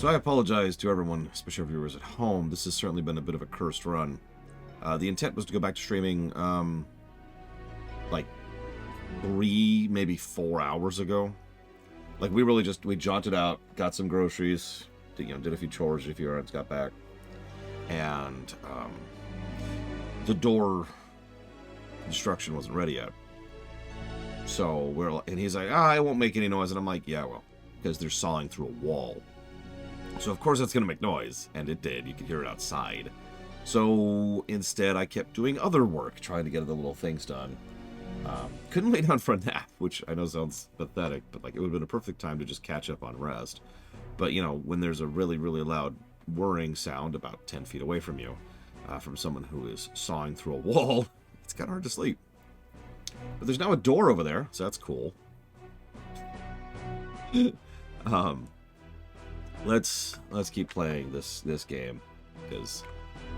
So I apologize to everyone, especially viewers at home. This has certainly been a bit of a cursed run. The intent was to go back to streaming, like 3, maybe 4 hours ago. Like, we jaunted out, got some groceries, did a few chores, did a few errands, got back. And, the door construction wasn't ready yet. So and he's like, it won't make any noise. And I'm like, yeah, well, because they're sawing through a wall. So of course that's going to make noise. And it did. You could hear it outside. So instead I kept doing other work, trying to get the little things done. Couldn't lay down for a nap, which I know sounds pathetic, but like it would have been a perfect time to just catch up on rest. But when there's a really, really loud whirring sound about 10 feet away from you, from someone who is sawing through a wall, it's kind of hard to sleep. But there's now a door over there, so that's cool. Let's keep playing this game, because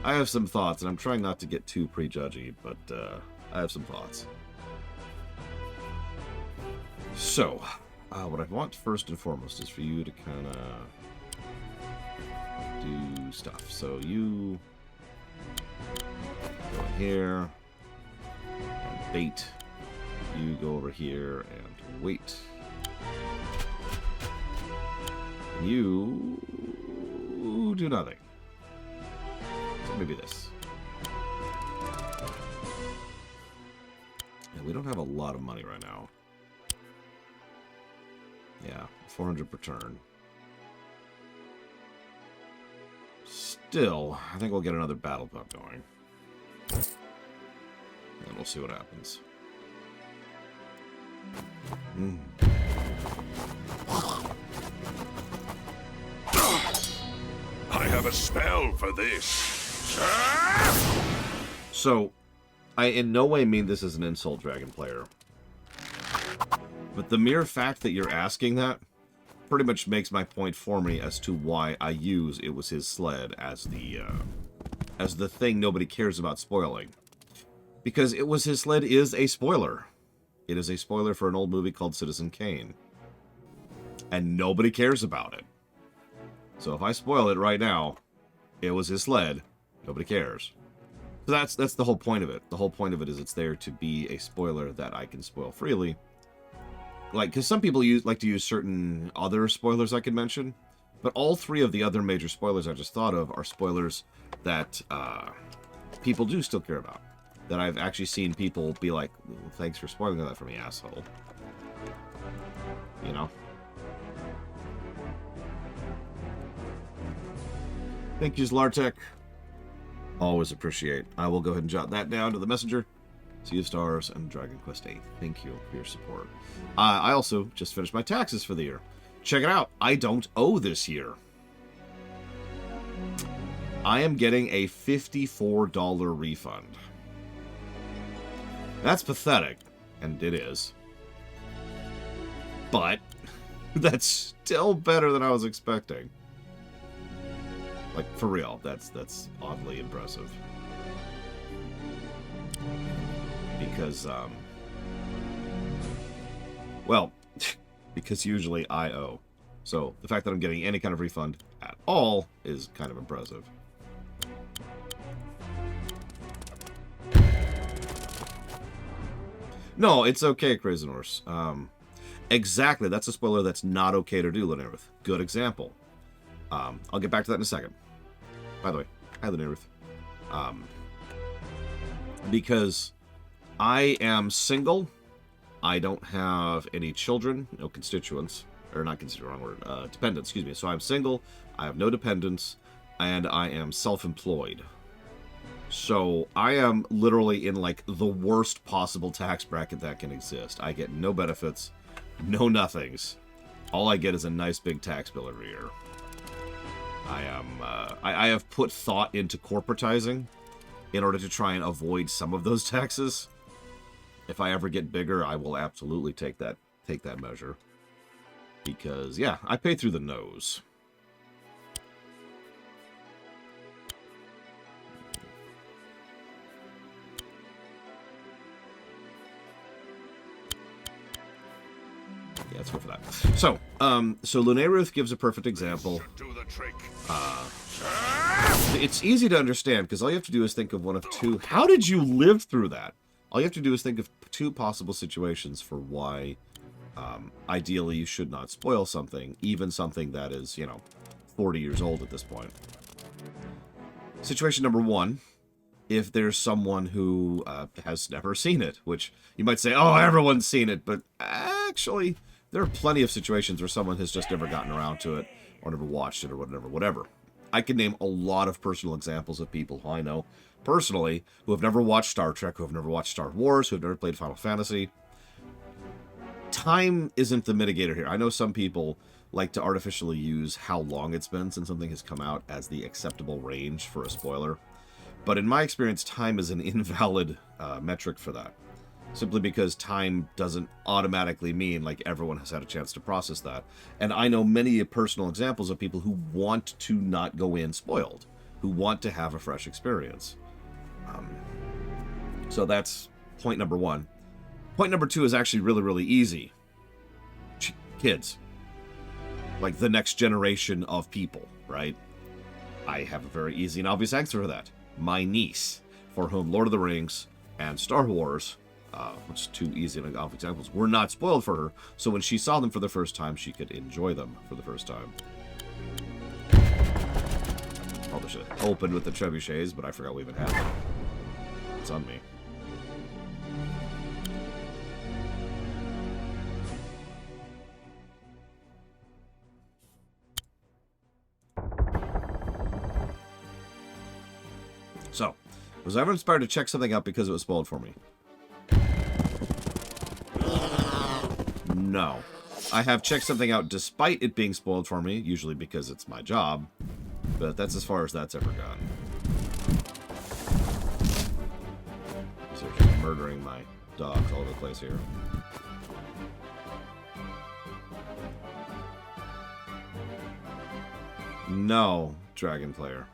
I have some thoughts, and I'm trying not to get too prejudgy, but I have some thoughts. So, what I want first and foremost is for you to kind of do stuff. So you go in here and bait. You go over here and wait. You do nothing. So maybe this. And we don't have a lot of money right now. Yeah, 400 per turn. Still, I think we'll get another battle pump going. And we'll see what happens. I have a spell for this. So, I in no way mean this as an insult, Dragon player. But the mere fact that you're asking that pretty much makes my point for me as to why I use "it was his sled" as the thing nobody cares about spoiling. Because "it was his sled" is a spoiler. It is a spoiler for an old movie called Citizen Kane. And nobody cares about it. So if I spoil it right now, it was his sled, nobody cares. So that's the whole point of it. The whole point of it is it's there to be a spoiler that I can spoil freely. Like, because some people like to use certain other spoilers I could mention, but all 3 of the other major spoilers I just thought of are spoilers that people do still care about. That I've actually seen people be like, well, thanks for spoiling that for me, asshole. You know? Thank you, Zlartek. Always appreciate. I will go ahead and jot that down to the messenger. Sea of Stars and Dragon Quest VIII. Thank you for your support. I also just finished my taxes for the year. Check it out. I don't owe this year. I am getting a $54 refund. That's pathetic, and it is. But that's still better than I was expecting. Like, for real, that's oddly impressive. Because, well, because usually I owe. So, the fact that I'm getting any kind of refund at all is kind of impressive. No, it's okay, Crazy Norse. Exactly, that's a spoiler that's not okay to do, Linarith. Good example. I'll get back to that in a second. By the way, hi, Linarith. Because I am single, I don't have any children, no constituents, or not constituent, wrong word, dependents, excuse me. So I'm single, I have no dependents, and I am self-employed. So I am literally in like the worst possible tax bracket that can exist. I get no benefits, no nothings. All I get is a nice big tax bill every year. I have put thought into corporatizing in order to try and avoid some of those taxes. If I ever get bigger, I will absolutely take that measure. Because, yeah, I pay through the nose. Yeah, let's go for that. So, so Lunaruth gives a perfect example. Do the trick. It's easy to understand because all you have to do is think of one of two. How did you live through that? All you have to do is think of two possible situations for why, ideally, you should not spoil something, even something that is, 40 years old at this point. Situation number one, if there's someone who has never seen it, which you might say, oh, everyone's seen it, but actually, there are plenty of situations where someone has just never gotten around to it, or never watched it, or whatever. I can name a lot of personal examples of people who I know personally who have never watched Star Trek, who have never watched Star Wars, who have never played Final Fantasy. Time isn't the mitigator here. I know some people like to artificially use how long it's been since something has come out as the acceptable range for a spoiler. But in my experience, time is an invalid metric for that. Simply because time doesn't automatically mean like everyone has had a chance to process that. And I know many personal examples of people who want to not go in spoiled, who want to have a fresh experience. So that's point number one. Point number two is actually really, really easy. Kids. Like the next generation of people, right? I have a very easy and obvious answer for that. My niece, for whom Lord of the Rings and Star Wars, which is two easy and obvious examples, were not spoiled for her, so when she saw them for the first time, she could enjoy them for the first time. Probably should have opened with the trebuchets, but I forgot we even had them. It's on me. So, was I ever inspired to check something out because it was spoiled for me? No. I have checked something out despite it being spoiled for me, usually because it's my job, but that's as far as that's ever gone. So they're just murdering my dogs all over the place here. No, Dragon Player.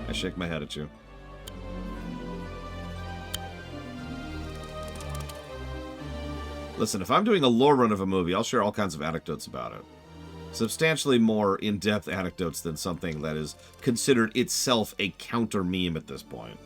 I shake my head at you. Listen, if I'm doing a lore run of a movie, I'll share all kinds of anecdotes about it. Substantially more in-depth anecdotes than something that is considered itself a counter-meme at this point.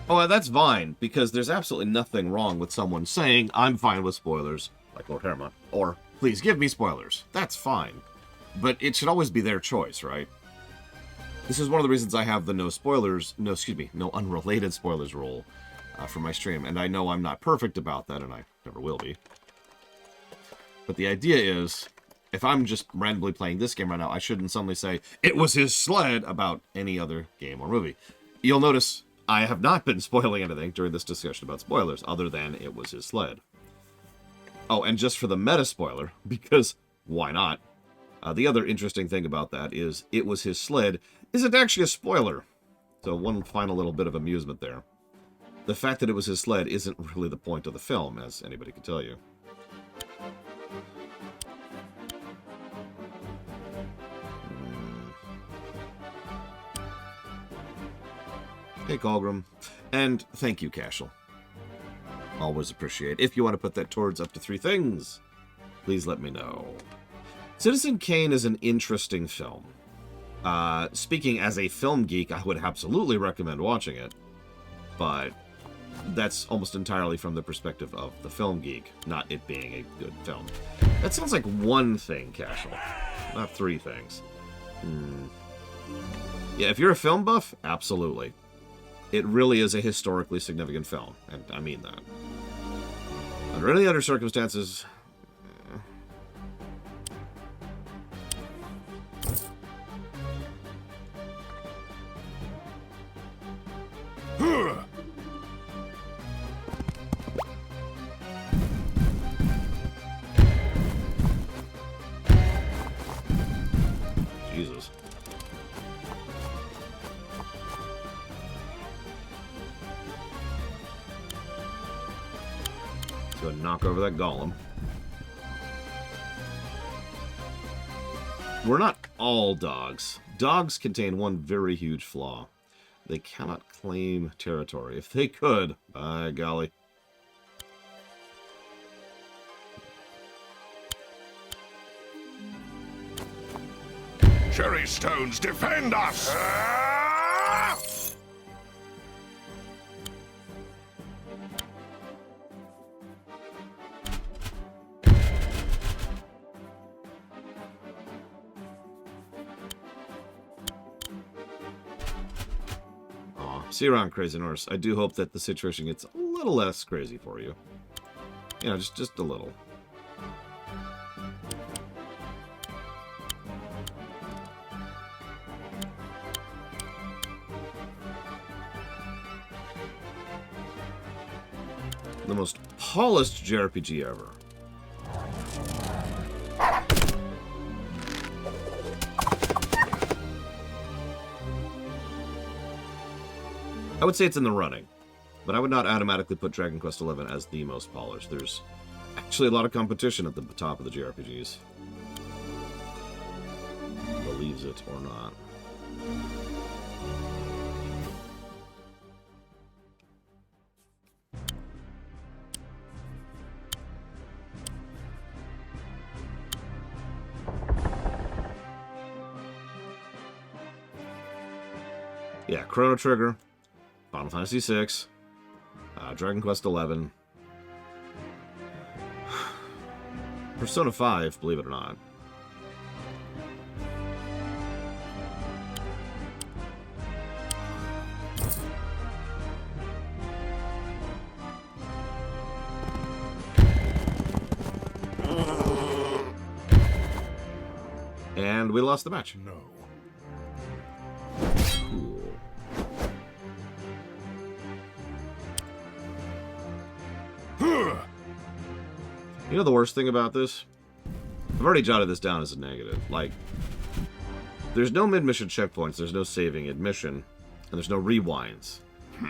Oh, that's fine, because there's absolutely nothing wrong with someone saying, I'm fine with spoilers, like Lord Herma, or, please give me spoilers. That's fine. But it should always be their choice, right? This is one of the reasons I have the no unrelated spoilers rule for my stream, and I know I'm not perfect about that, and I never will be. But the idea is, if I'm just randomly playing this game right now, I shouldn't suddenly say, it was his sled, about any other game or movie. You'll notice I have not been spoiling anything during this discussion about spoilers, other than it was his sled. Oh, and just for the meta spoiler, because why not? The other interesting thing about that is it was his sled isn't actually a spoiler. So one final little bit of amusement there. The fact that it was his sled isn't really the point of the film, as anybody can tell you. Hey, Colgrim. And thank you, Cashel. Always appreciate. If you want to put that towards up to 3 things, please let me know. Citizen Kane is an interesting film. Speaking as a film geek, I would absolutely recommend watching it. But that's almost entirely from the perspective of the film geek, not it being a good film. That sounds like one thing, Cashel. Not 3 things. Yeah, if you're a film buff, absolutely. It really is a historically significant film, and I mean that. Under any other circumstances... Jesus. Let's go ahead and knock over that golem. We're not all dogs. Dogs contain one very huge flaw. They cannot claim territory. If they could, by golly. Cherry stones, defend us! See you around, Crazy Norse. I do hope that the situation gets a little less crazy for you. You know, just a little. The most polished JRPG ever. I would say it's in the running, but I would not automatically put Dragon Quest XI as the most polished. There's actually a lot of competition at the top of the JRPGs. Believes it or not. Yeah, Chrono Trigger, Final Fantasy VI, Dragon Quest XI, Persona 5, believe it or not. And we lost the match. No. You know the worst thing about this? I've already jotted this down as a negative. Like, there's no mid-mission checkpoints, there's no saving admission, and there's no rewinds.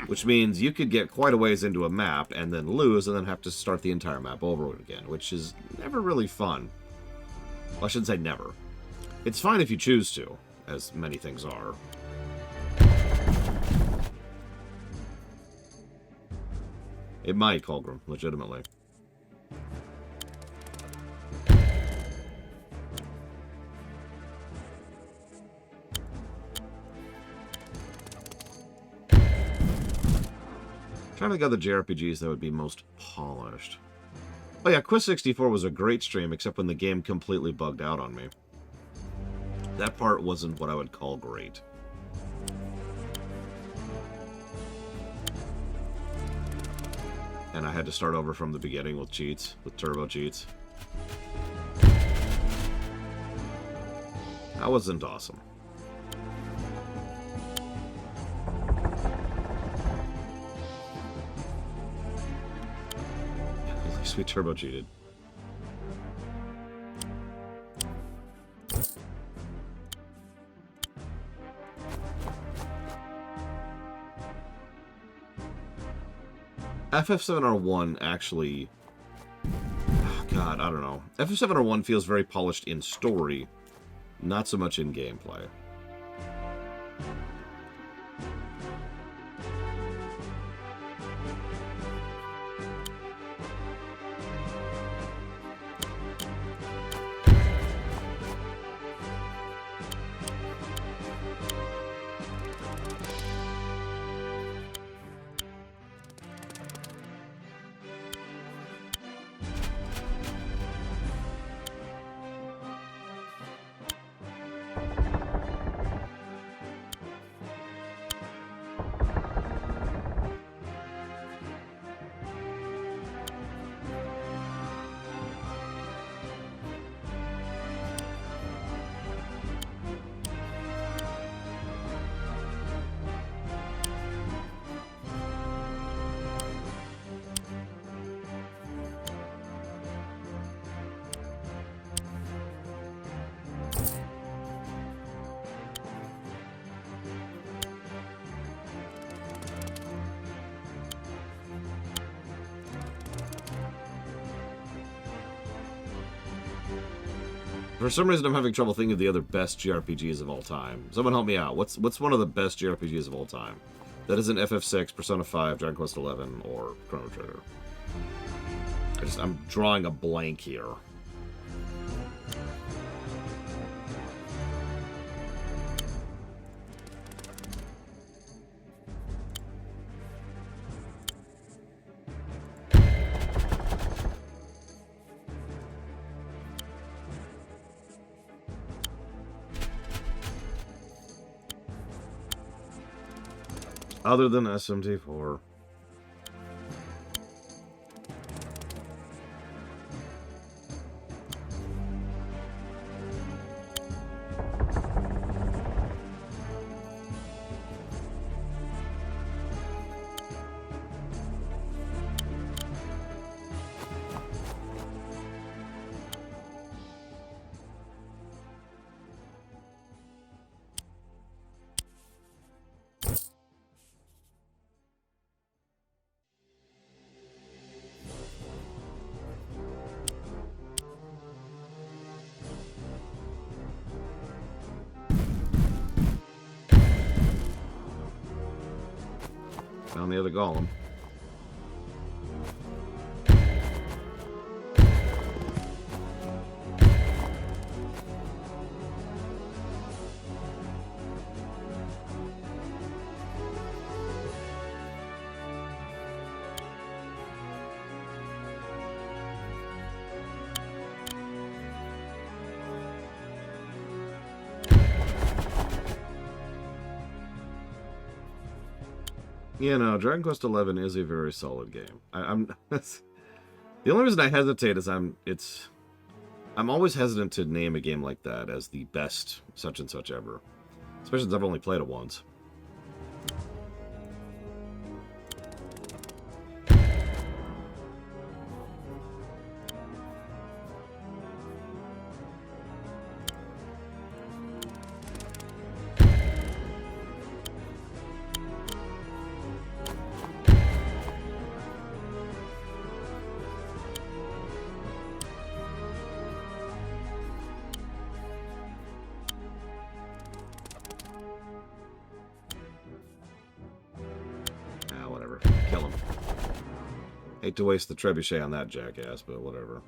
Which means you could get quite a ways into a map and then lose and then have to start the entire map over again, which is never really fun. Well, I shouldn't say never. It's fine if you choose to, as many things are. It might, Colgrim, legitimately. Trying to think of the JRPGs that would be most polished. Oh yeah, Quest 64 was a great stream, except when the game completely bugged out on me. That part wasn't what I would call great. And I had to start over from the beginning with cheats, with turbo cheats. That wasn't awesome. At least we turbo cheated. FF7R1 actually... Oh God, I don't know. FF7R1 feels very polished in story, not so much in gameplay. For some reason, I'm having trouble thinking of the other best JRPGs of all time. Someone help me out. What's one of the best JRPGs of all time? That isn't FF6, Persona 5, Dragon Quest 11, or Chrono Trigger. I'm drawing a blank here. Other than SMT4. Found the other golem. You know, Dragon Quest XI is a very solid game. I'm the only reason I hesitate is I'm always hesitant to name a game like that as the best such and such ever, especially since I've only played it once. Kill him. Hate to waste the trebuchet on that jackass, but whatever.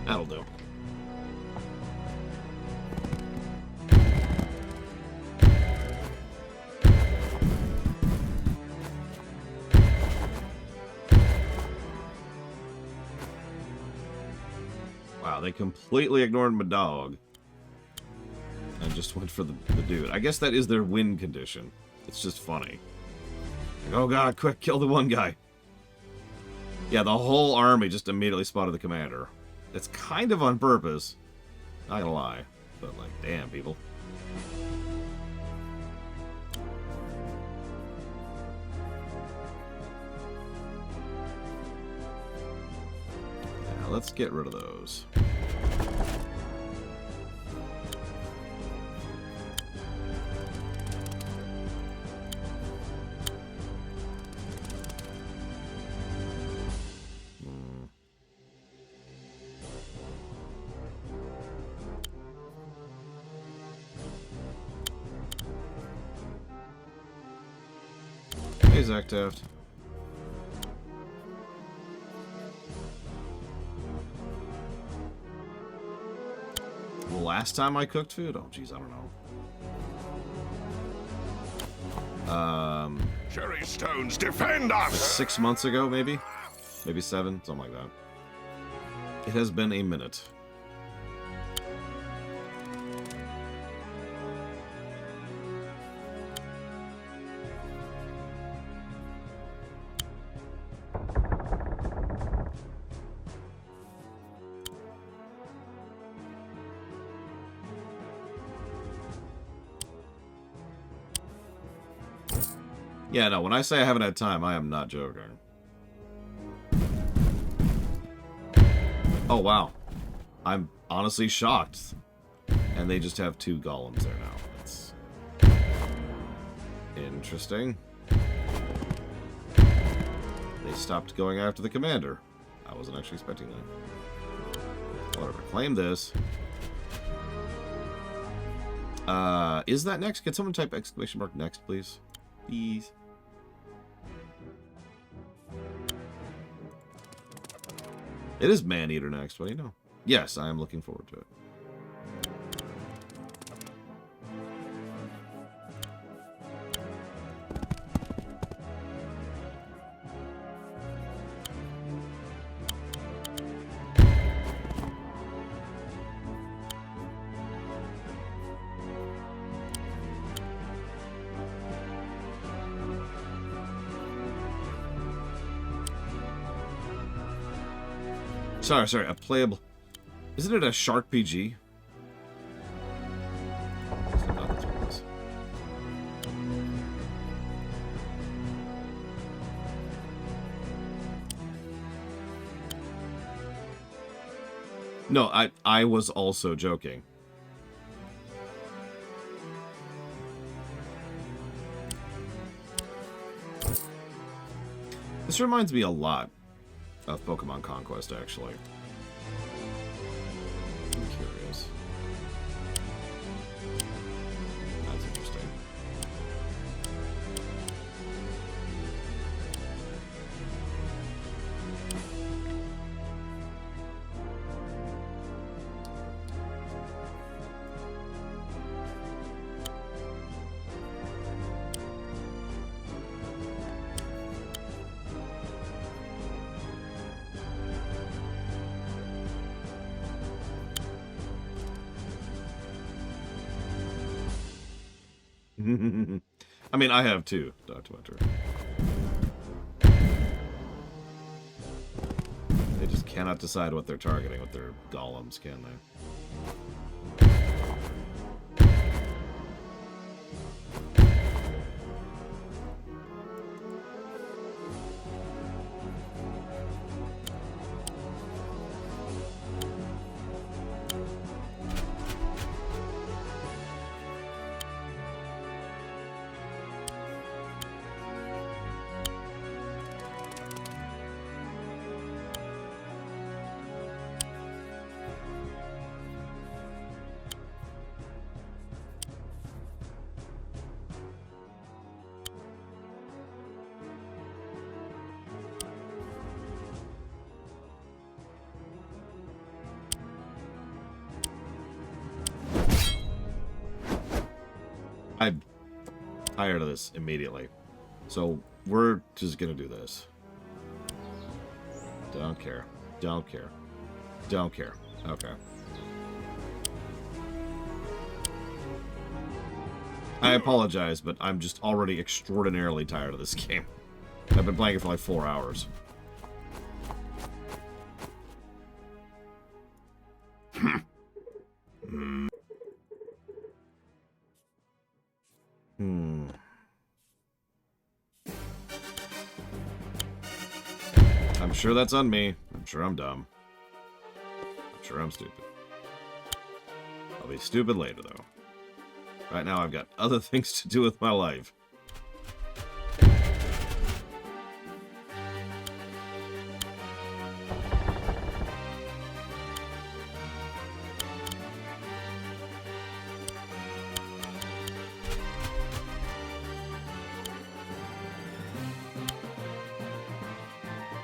That'll do. Wow, they completely ignored my dog and just went for the dude. I guess that is their win condition. It's just funny. Like, oh god, quick, kill the one guy. Yeah, the whole army just immediately spotted the commander. It's kind of on purpose. Not gonna lie. But, like, damn, people. Now, let's get rid of those. Hey, Zach Taft. The last time I cooked food? Oh, jeez, I don't know. Cherry stones, defend us! 6 months ago, maybe? Maybe 7, something like that. It has been a minute. Yeah, no, when I say I haven't had time, I am not joking. Oh, wow. I'm honestly shocked. And they just have 2 golems there now. That's interesting. They stopped going after the commander. I wasn't actually expecting that. Whatever. Claim this. Is that next? Can someone type exclamation mark next, please? Please. It is Man-Eater next. What do you know? Yes, I am looking forward to it. Sorry, a playable... Isn't it a Shark PG? No, I was also joking. This reminds me a lot of Pokemon Conquest, actually. I'm curious. That's interesting. I mean, I have too, Dr. Winter. They just cannot decide what they're targeting with their golems, can they? I'm tired of this immediately. So we're just gonna do this. Don't care. Don't care. Don't care. Okay. I apologize, but I'm just already extraordinarily tired of this game. I've been playing it for like 4 hours. I'm sure that's on me. I'm sure I'm dumb. I'm sure I'm stupid. I'll be stupid later, though. Right now, I've got other things to do with my life.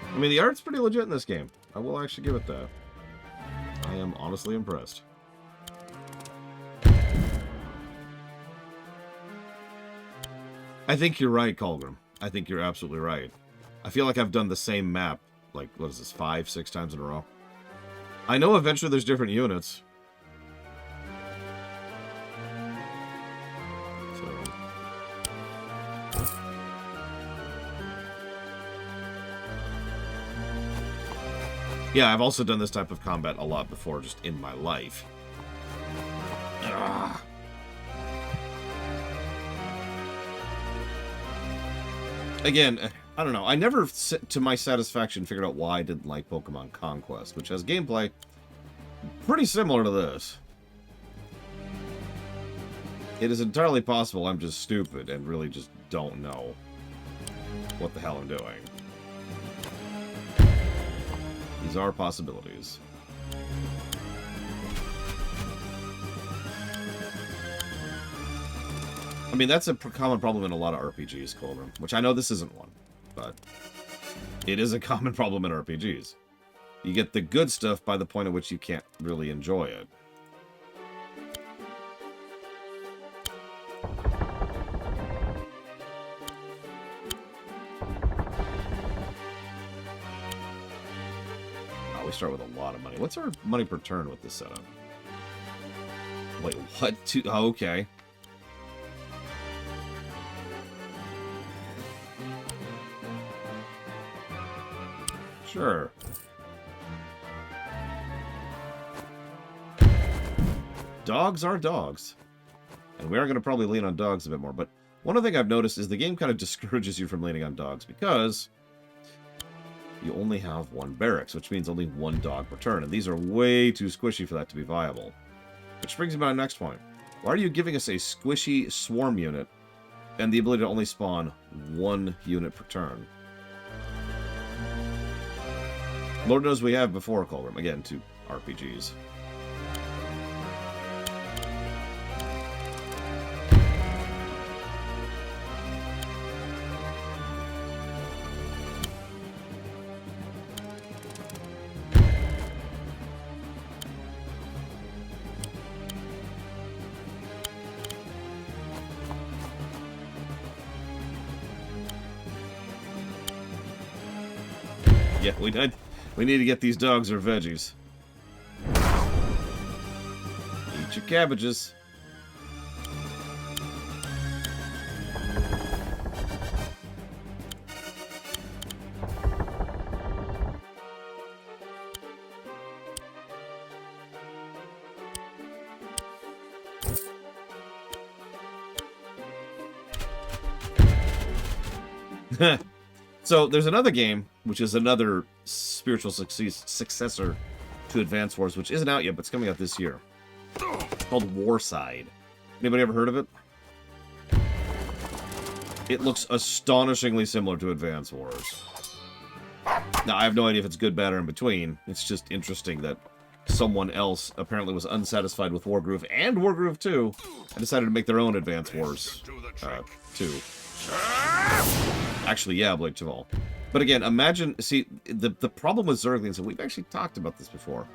I mean, the art's pretty legit in this game. I will actually give it that. I am honestly impressed. I think you're right, Colgrim. I think you're absolutely right. I feel like I've done the same map, like, what is this, 5, 6 times in a row? I know eventually there's different units. Yeah, I've also done this type of combat a lot before, just in my life. Ugh. again, I don't know. I never, to my satisfaction, figured out why I didn't like Pokemon Conquest, which has gameplay pretty similar to this. It is entirely possible I'm just stupid and really just don't know what the hell I'm doing. These are possibilities. I mean, that's a common problem in a lot of RPGs, Colbert, which I know this isn't one, but it is a common problem in RPGs. You get the good stuff by the point at which you can't really enjoy it. Oh, we start with a lot of money. What's our money per turn with this setup? Wait, what? Oh, okay. Sure. Dogs are dogs. And we are going to probably lean on dogs a bit more. But one other thing I've noticed is the game kind of discourages you from leaning on dogs because you only have one barracks, which means only one dog per turn. And these are way too squishy for that to be viable. Which brings me to my next point. Why are you giving us a squishy swarm unit and the ability to only spawn one unit per turn? Lord knows we have before, Colbert. Again, to RPGs. Yeah, we need to get these dogs or veggies. Eat your cabbages. So there's another game, which is another spiritual successor to Advance Wars, which isn't out yet, but it's coming out this year. It's called Warside. Anybody ever heard of it? It looks astonishingly similar to Advance Wars. Now, I have no idea if it's good, bad, or in between. It's just interesting that someone else apparently was unsatisfied with Wargroove and Wargroove 2 and decided to make their own Advance Wars 2. Actually, yeah, Blake Jamal. But again, imagine, see, the problem with Zerglings, and we've actually talked about this before,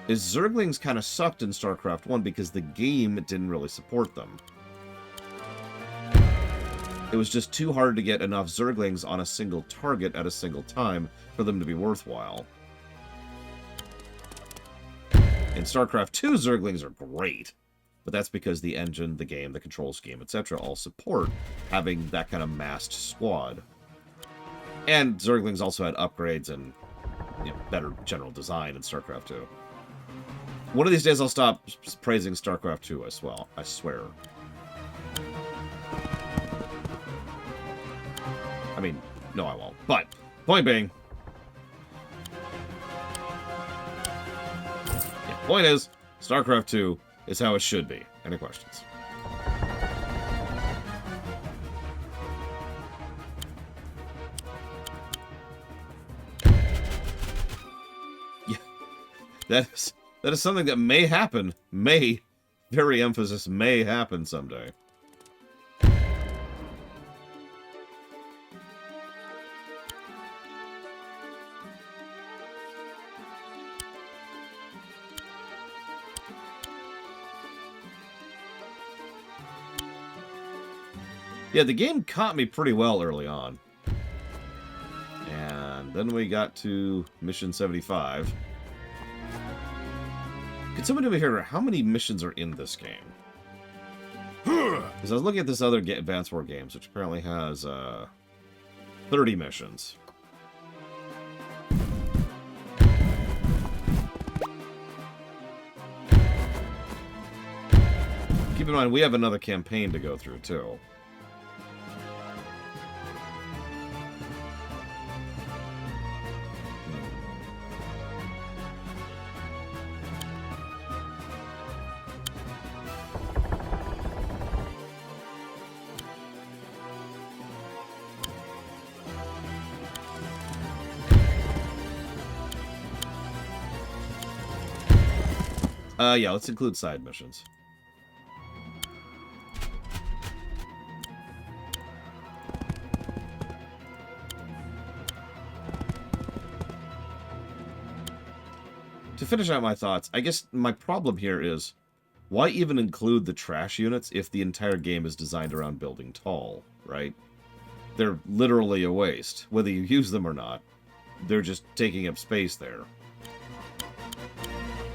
is Zerglings kind of sucked in StarCraft 1 because the game didn't really support them. It was just too hard to get enough Zerglings on a single target at a single time for them to be worthwhile. In StarCraft 2, Zerglings are great. But that's because the engine, the game, the control scheme, etc. all support having that kind of massed squad. And Zerglings also had upgrades and better general design in StarCraft 2. One of these days I'll stop praising StarCraft 2 as well. I swear. I mean, no I won't. But, point being... Yeah, point is, StarCraft 2 is how it should be. Any questions? Yeah, that is something that may happen. May, very emphasis, may happen someday. Yeah, the game caught me pretty well early on. And then we got to Mission 75. Can someone do me a favor? How many missions are in this game? Because I was looking at this other Advance War Games, which apparently has 30 missions. Keep in mind, we have another campaign to go through, too. Yeah, let's include side missions. To finish out my thoughts, I guess my problem here is, why even include the trash units if the entire game is designed around building tall, right? They're literally a waste. Whether you use them or not, they're just taking up space there.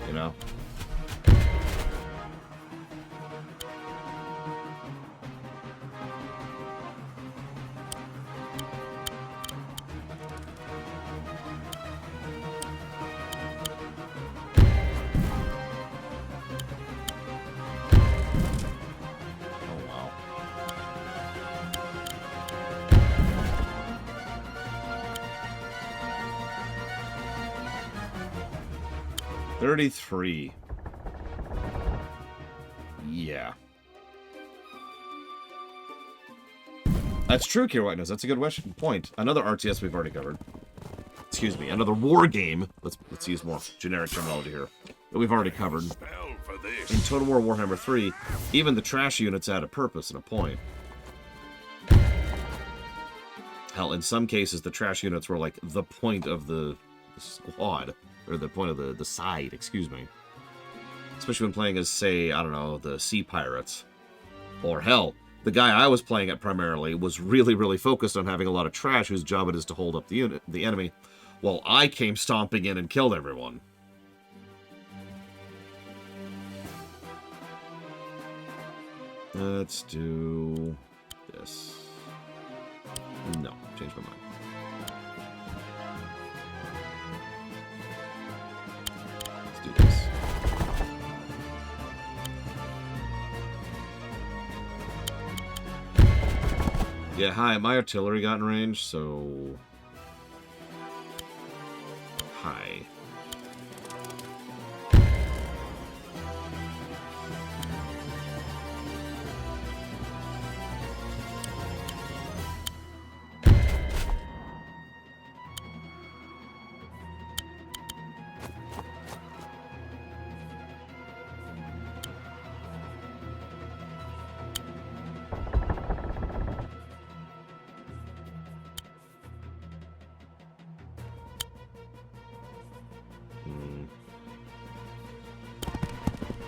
You know? Oh, wow. 33. Yeah. That's true, Kier White Nose. That's a good point. Another RTS we've already covered. Excuse me, another war game. Let's use more generic terminology here. That we've already covered. In Total War Warhammer 3, even the trash units had a purpose and a point. Hell, in some cases, the trash units were like the point of the squad. Or the point of the side, excuse me. Especially when playing as, say, I don't know, the Sea Pirates. Or hell, the guy I was playing at primarily was really, really focused on having a lot of trash whose job it is to hold up the enemy, while I came stomping in and killed everyone. Let's do this. No, change my mind. Let's do this. Yeah, hi, my artillery got in range, so... Hi.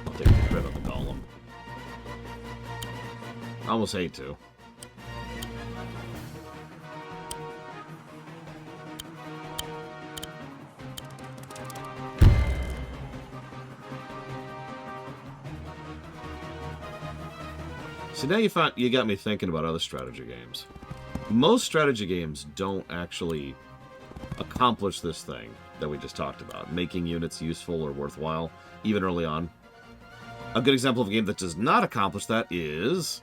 I'll take the crit on the golem. I almost hate to. So now you got me thinking about other strategy games. Most strategy games don't actually accomplish this thing that we just talked about, making units useful or worthwhile, even early on. A good example of a game that does not accomplish that is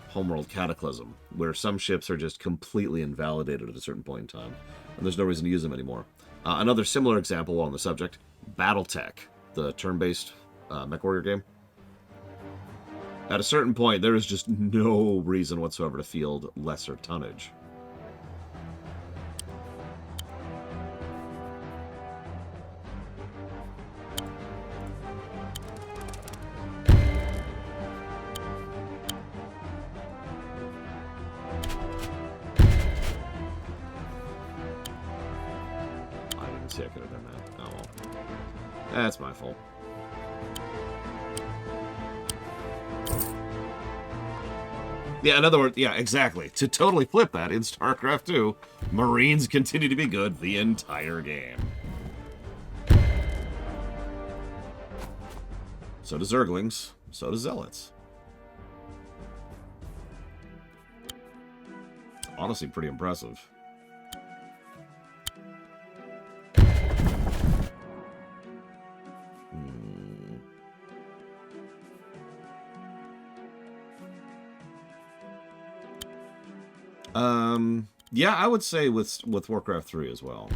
Homeworld Cataclysm, where some ships are just completely invalidated at a certain point in time, and there's no reason to use them anymore. Another similar example on the subject, Battletech, the turn-based MechWarrior game. At a certain point, there is just no reason whatsoever to field lesser tonnage. I didn't see I could have done that. Oh well. That's my fault. Yeah, in other words, yeah, exactly. To totally flip that, in StarCraft 2, Marines continue to be good the entire game. So do Zerglings. So do Zealots. Honestly, pretty impressive. Yeah, I would say with Warcraft 3 as well.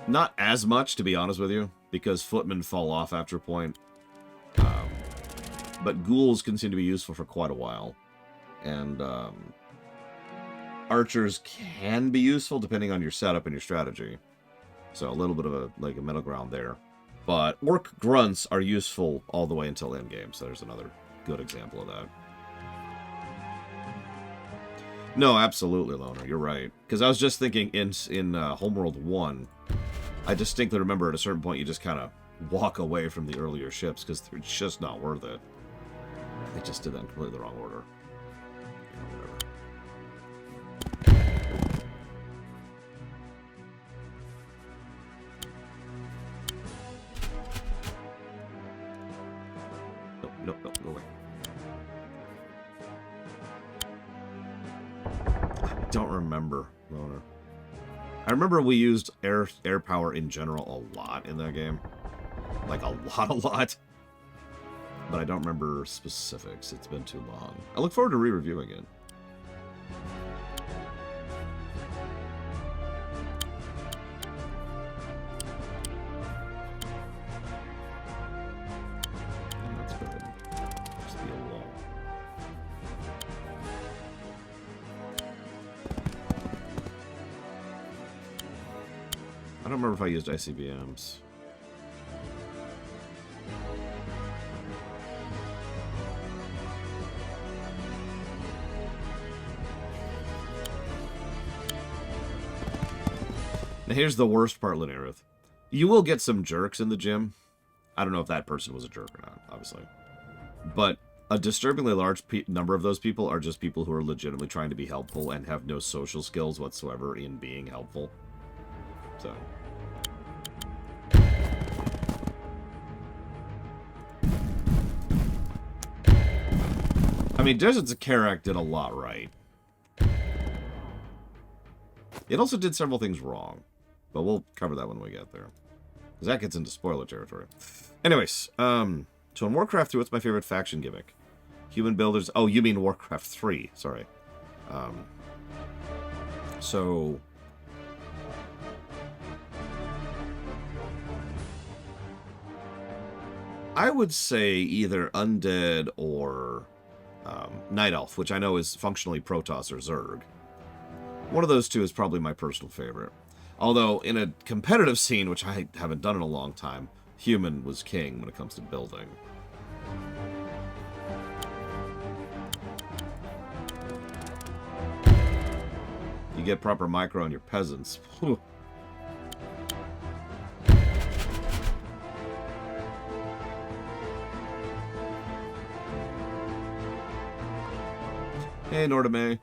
Not as much, to be honest with you, because footmen fall off after a point. But ghouls continue to be useful for quite a while. And archers can be useful depending on your setup and your strategy. So a little bit of a middle ground there. But orc grunts are useful all the way until endgame, so there's another good example of that. No, absolutely, Loner. You're right. Because I was just thinking in Homeworld 1, I distinctly remember at a certain point you just kind of walk away from the earlier ships because they're just not worth it. They just did that in completely the wrong order. Yeah, whatever. Nope, go away. I don't remember, Loner. I remember we used air power in general a lot in that game. Like, a lot. But I don't remember specifics. It's been too long. I look forward to re-reviewing it. And let's go ahead and just be a wall. I don't remember if I used ICBMs. Now here's the worst part, Linearith. You will get some jerks in the gym. I don't know if that person was a jerk or not, obviously. But a disturbingly large number of those people are just people who are legitimately trying to be helpful and have no social skills whatsoever in being helpful. So... I mean, Deserts of Karak did a lot right. It also did several things wrong. But we'll cover that when we get there. Because that gets into spoiler territory. Anyways, so in Warcraft 2, what's my favorite faction gimmick? Human builders... Oh, you mean Warcraft 3. Sorry. So... I would say either Undead or Night Elf, which I know is functionally Protoss or Zerg. One of those two is probably my personal favorite. Although, in a competitive scene, which I haven't done in a long time, Human was king when it comes to building. You get proper micro on your peasants. Hey, Nordame.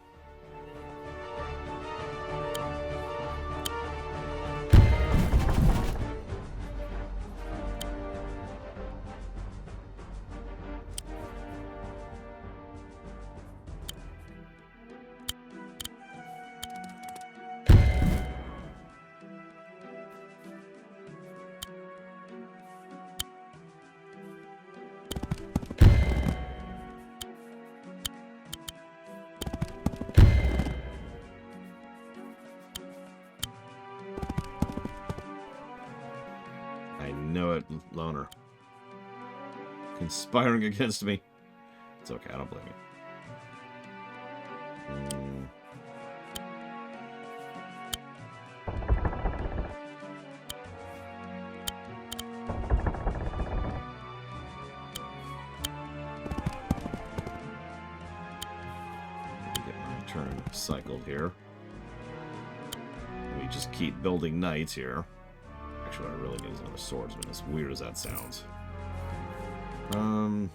Loner. Conspiring against me. It's okay, I don't blame you. Get my turn cycled here. Let me just keep building knights here. Actually, what I really need is another swordsman, as weird as that sounds. I mean,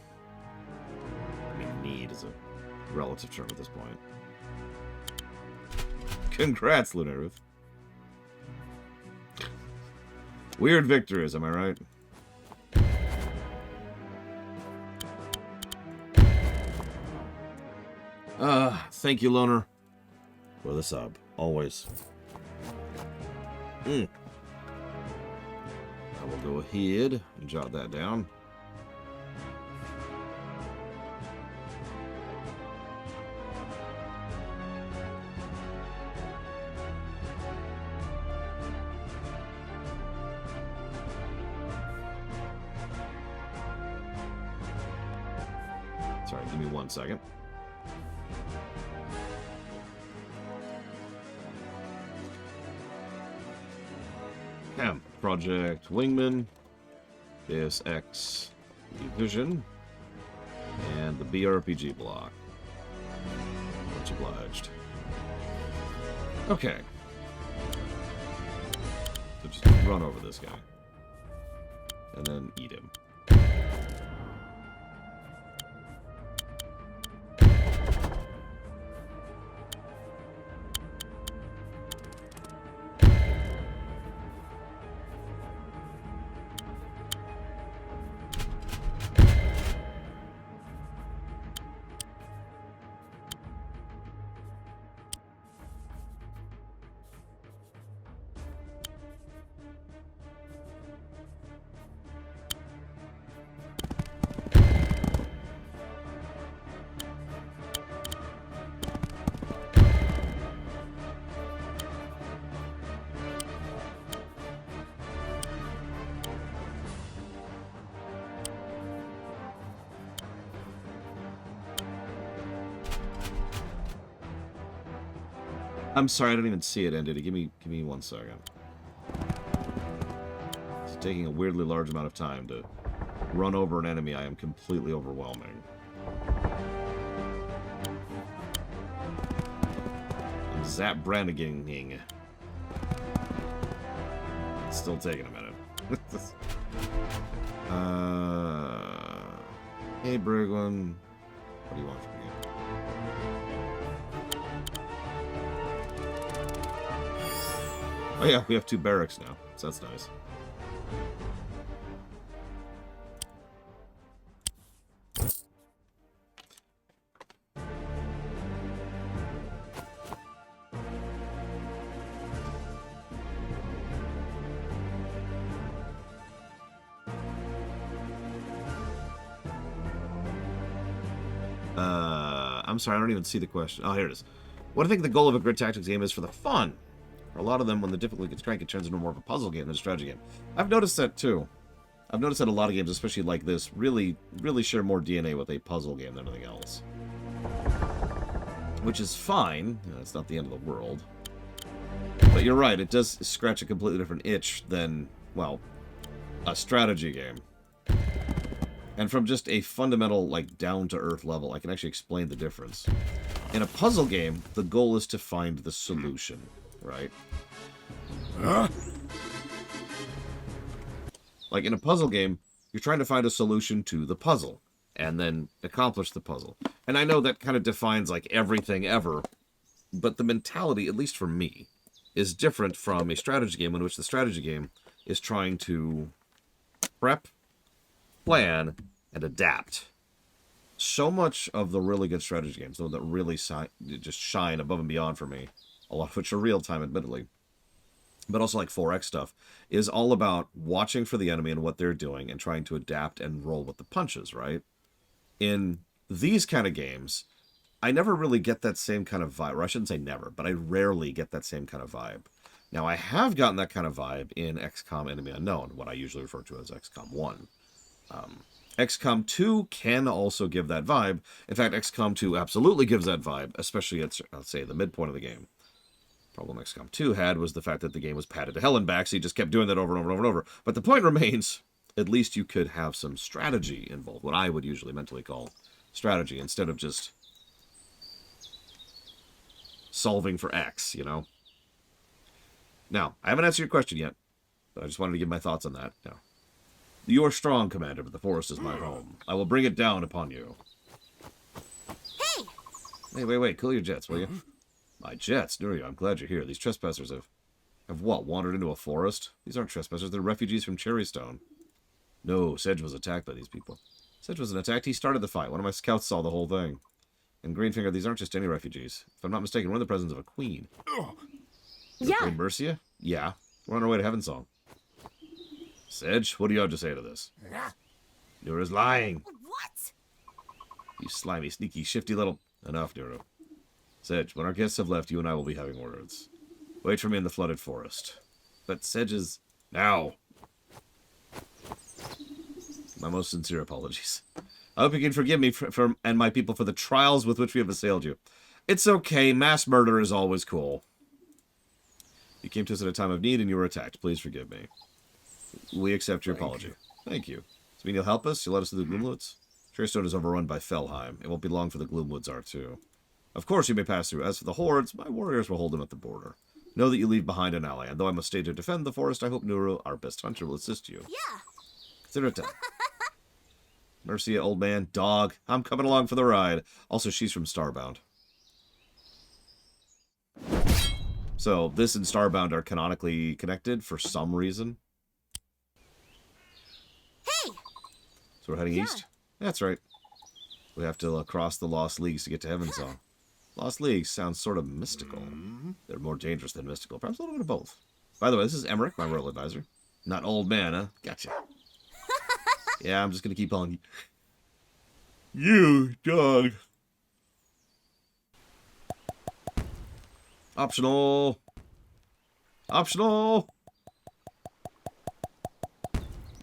need is a relative term at this point. Congrats, Lunaruth. Weird victories, am I right? Thank you, Loner. For the sub. Always. I will go ahead and jot that down. Sorry, give me 1 second. Project Wingman. Deus Ex Division, and the BRPG block. Much obliged. Okay. So just run over this guy. And then eat him. I'm sorry, I didn't even see it ended. Give me 1 second. It's taking a weirdly large amount of time to run over an enemy. I am completely overwhelming. And Zap Brannigan. It's still taking a minute. Hey, Brigwin. What do you want from me? Oh yeah, we have 2 barracks now, so that's nice. I'm sorry, I don't even see the question. Oh, here it is. What do you think the goal of a grid tactics game is for the fun? For a lot of them, when the difficulty gets cranked, it turns into more of a puzzle game than a strategy game. I've noticed that too. I've noticed that a lot of games, especially like this, really share more DNA with a puzzle game than anything else. Which is fine. It's not the end of the world. But you're right, it does scratch a completely different itch than, well, a strategy game. And from just a fundamental, like, down-to-earth level, I can actually explain the difference. In a puzzle game, the goal is to find the solution, right? Like, in a puzzle game, you're trying to find a solution to the puzzle, and then accomplish the puzzle. And I know that kind of defines, like, everything ever, but the mentality, at least for me, is different from a strategy game in which the strategy game is trying to prep, plan, and adapt. So much of the really good strategy games, though, that really just shine above and beyond for me, a lot of which are real-time, admittedly, but also like 4X stuff, is all about watching for the enemy and what they're doing and trying to adapt and roll with the punches, right? In these kind of games, I never really get that same kind of vibe, or I shouldn't say never, but I rarely get that same kind of vibe. Now, I have gotten that kind of vibe in XCOM Enemy Unknown, what I usually refer to as XCOM 1. XCOM 2 can also give that vibe. In fact, XCOM 2 absolutely gives that vibe, especially at, let's say, the midpoint of the game. Problem XCOM 2 had was the fact that the game was padded to hell and back, so you just kept doing that over and over and over and over. But the point remains, at least you could have some strategy involved, what I would usually mentally call strategy, instead of just solving for X, you know? Now, I haven't answered your question yet, but I just wanted to give my thoughts on that. Now, you are strong, Commander, but the forest is my home. I will bring it down upon you. Hey! Hey, wait, cool your jets, will you? My jets, Nurio, I'm glad you're here. These trespassers have what, wandered into a forest? These aren't trespassers, they're refugees from Cherrystone. No, Sedge was attacked by these people. Sedge wasn't attacked, he started the fight. One of my scouts saw the whole thing. And Greenfinger, these aren't just any refugees. If I'm not mistaken, we're in the presence of a queen. Yeah. Queen Mercia? Yeah. We're on our way to Heavensong. Sedge, what do you have to say to this? Nura's lying. What? You slimy, sneaky, shifty little... Enough, Nura. Sedge, when our guests have left, you and I will be having words. Wait for me in the flooded forest. But Sedge is... Now! My most sincere apologies. I hope you can forgive me and my people for the trials with which we have assailed you. It's okay, mass murder is always cool. You came to us at a time of need and you were attacked. Please forgive me. We accept your apology. Thank you. So mean you'll help us? You'll let us through the Gloomwoods? Treystone is overrun by Felheim. It won't be long for the Gloomwoods are too. Of course you may pass through. As for the hordes, my warriors will hold them at the border. Know that you leave behind an ally, and though I must stay to defend the forest, I hope Nuru, our best hunter, will assist you. Yeah. Consider it done. Mercy, old man. Dog. I'm coming along for the ride. Also, she's from Starbound. So, this and Starbound are canonically connected for some reason. Hey. So we're heading east? That's right. We have to cross the Lost Leagues to get to Heavensong. Lost Leagues sounds sort of mystical. They're more dangerous than mystical. Perhaps a little bit of both. By the way, this is Emmerich, my royal advisor. Not old man, huh? Gotcha. Yeah, I'm just going to keep on. You, dog. Optional. Optional.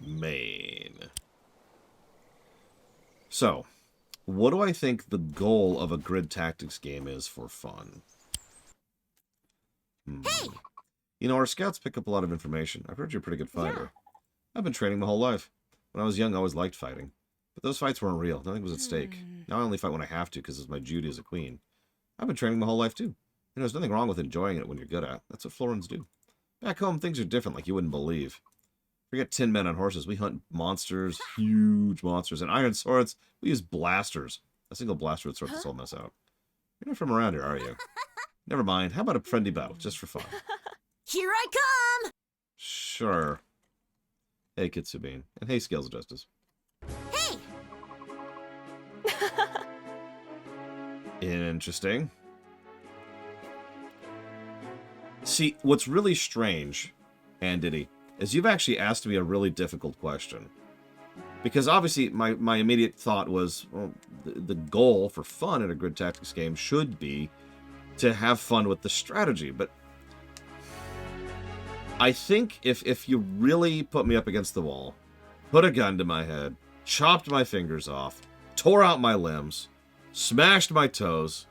Main. So, what do I think the goal of a grid tactics game is for fun? Hey. You know, our scouts pick up a lot of information. I've heard you're a pretty good fighter. I've been training my whole life. When I was young, I always liked fighting. But those fights weren't real. Nothing was at stake. Now I only fight when I have to because it's my duty as a queen. I've been training my whole life, too. You know, there's nothing wrong with enjoying it when you're good at. That's what Florins do. Back home, things are different like you wouldn't believe. Forget tin men on horses. We hunt monsters, huge monsters, and iron swords. We use blasters. A single blaster would sort this whole mess out. You're not from around here, are you? Never mind. How about a friendly battle, just for fun? Here I come. Sure. Hey, Kitsubine. And hey, Scales of Justice. Hey. Interesting. See, what's really strange, and Diddy, is you've actually asked me a really difficult question. Because obviously my immediate thought was, well, the goal for fun in a grid tactics game should be to have fun with the strategy. But I think if you really put me up against the wall, put a gun to my head, chopped my fingers off, tore out my limbs, smashed my toes,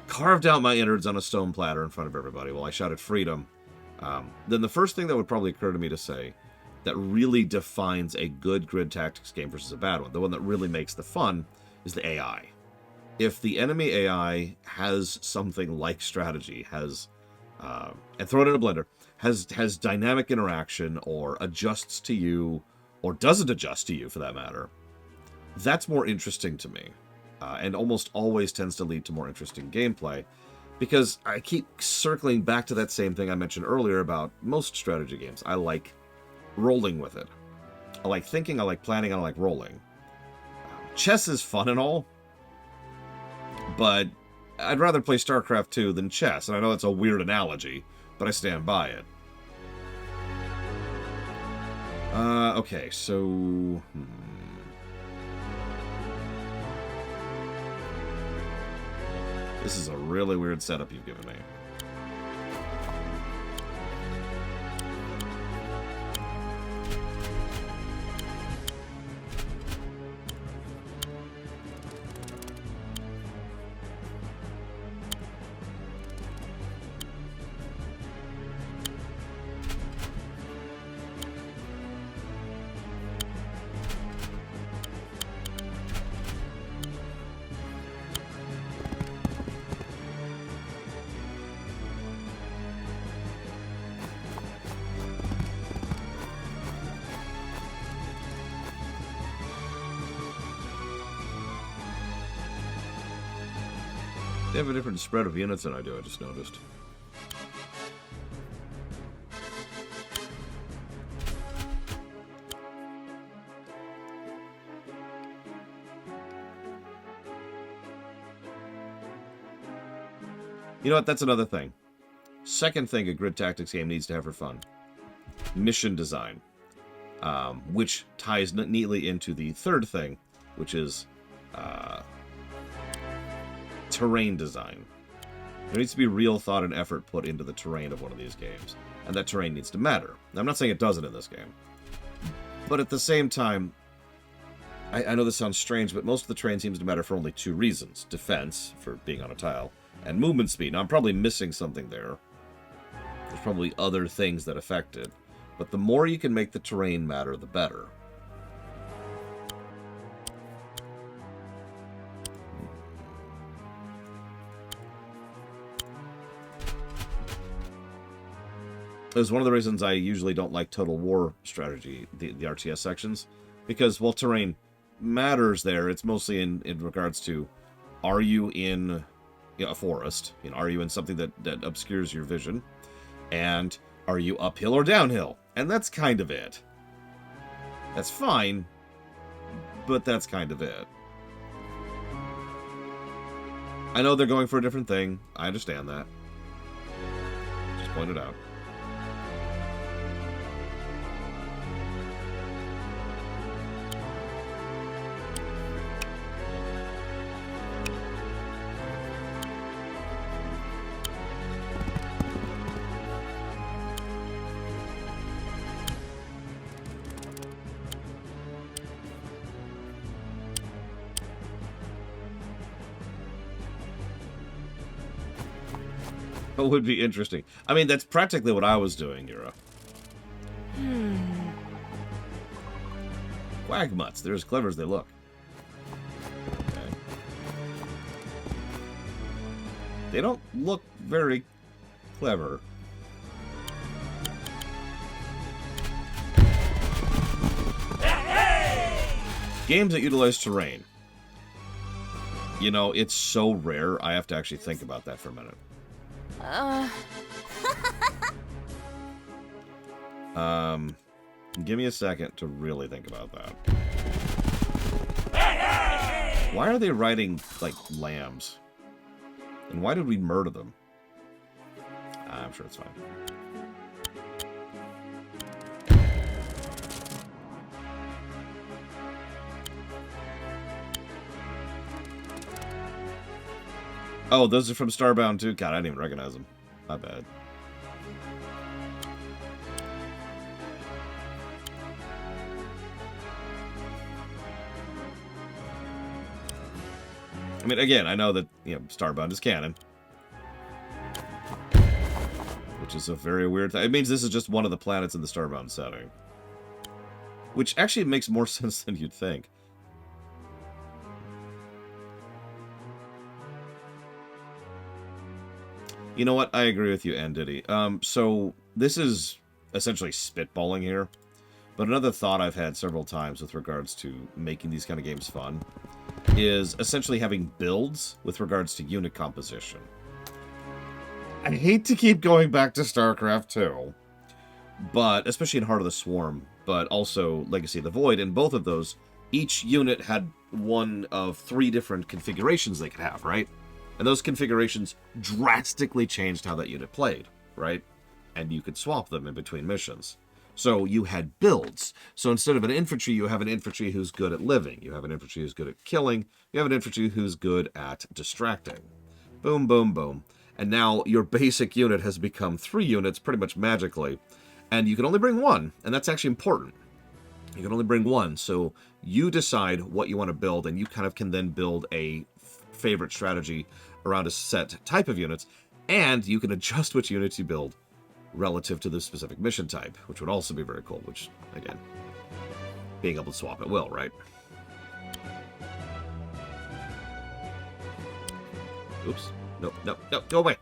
carved out my innards on a stone platter in front of everybody while I shouted freedom, then the first thing that would probably occur to me to say that really defines a good grid tactics game versus a bad one, the one that really makes the fun, is the AI. If the enemy AI has something like strategy, has, and throw it in a blender, has dynamic interaction or adjusts to you, or doesn't adjust to you for that matter, that's more interesting to me. And almost always tends to lead to more interesting gameplay. Because I keep circling back to that same thing I mentioned earlier about most strategy games. I like rolling with it. I like thinking, I like planning, I like rolling. Chess is fun and all, but I'd rather play StarCraft 2 than chess. And I know that's a weird analogy, but I stand by it. Okay, so... This is a really weird setup you've given me. They have a different spread of units than I do, I just noticed. You know what? That's another thing. Second thing a grid tactics game needs to have for fun. Mission design. Which ties neatly into the third thing, which is terrain design. There needs to be real thought and effort put into the terrain of one of these games. And that terrain needs to matter. I'm not saying it doesn't in this game. But at the same time, I know this sounds strange, but most of the terrain seems to matter for only two reasons. Defense, for being on a tile, and movement speed. Now, I'm probably missing something there. There's probably other things that affect it. But the more you can make the terrain matter, the better. It was one of the reasons I usually don't like Total War strategy, the RTS sections, because while terrain matters there, it's mostly in regards to, are you in a forest? Are you in something that obscures your vision? And are you uphill or downhill? And that's kind of it. That's fine, but that's kind of it. I know they're going for a different thing. I understand that. Just point it out. Would be interesting. I mean, that's practically what I was doing, Yura. Quagmutts. They're as clever as they look. Okay. They don't look very clever. Games that utilize terrain. It's so rare, I have to actually think about that for a minute. Give me a second to really think about that. Why are they riding, like, lambs? And why did we murder them? I'm sure it's fine. Oh, those are from Starbound too? God, I didn't even recognize them. My bad. I mean, again, I know that, Starbound is canon. Which is a very weird thing. It means this is just one of the planets in the Starbound setting. Which actually makes more sense than you'd think. You know what? I agree with you, Andiddy. So this is essentially spitballing here. But another thought I've had several times with regards to making these kind of games fun is essentially having builds with regards to unit composition. I hate to keep going back to StarCraft 2, but especially in Heart of the Swarm, but also Legacy of the Void, in both of those, each unit had one of 3 different configurations they could have, right? And those configurations drastically changed how that unit played, right? And you could swap them in between missions. So you had builds. So instead of an infantry, you have an infantry who's good at living. You have an infantry who's good at killing. You have an infantry who's good at distracting. Boom, boom, boom. And now your basic unit has become 3 units pretty much magically. And you can only bring 1. And that's actually important. You can only bring 1. So you decide what you want to build, and you kind of can then build a favorite strategy around a set type of units. And you can adjust which units you build relative to the specific mission type, which would also be very cool, which, again, being able to swap at will, right? Oops. Nope, nope, nope, go away.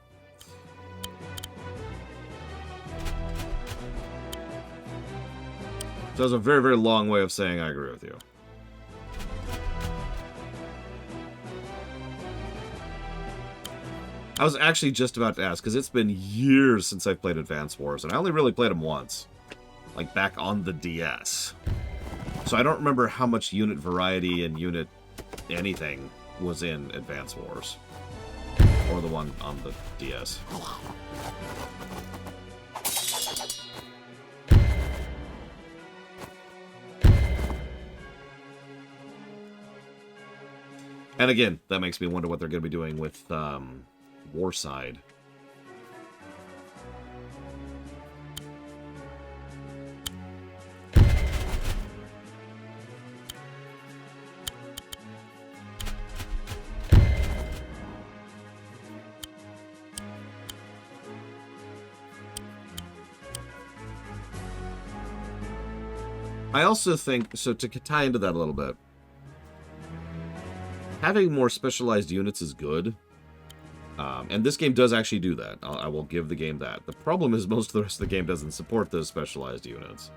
So that was a very, very long way of saying I agree with you. I was actually just about to ask, because it's been years since I've played Advance Wars, and I only really played them once. Like, back on the DS. So I don't remember how much unit variety and unit anything was in Advance Wars. Or the one on the DS. And again, that makes me wonder what they're going to be doing with Warside. I also think, so to tie into that a little bit, having more specialized units is good. And this game does actually do that. I will give the game that. The problem is most of the rest of the game doesn't support those specialized units.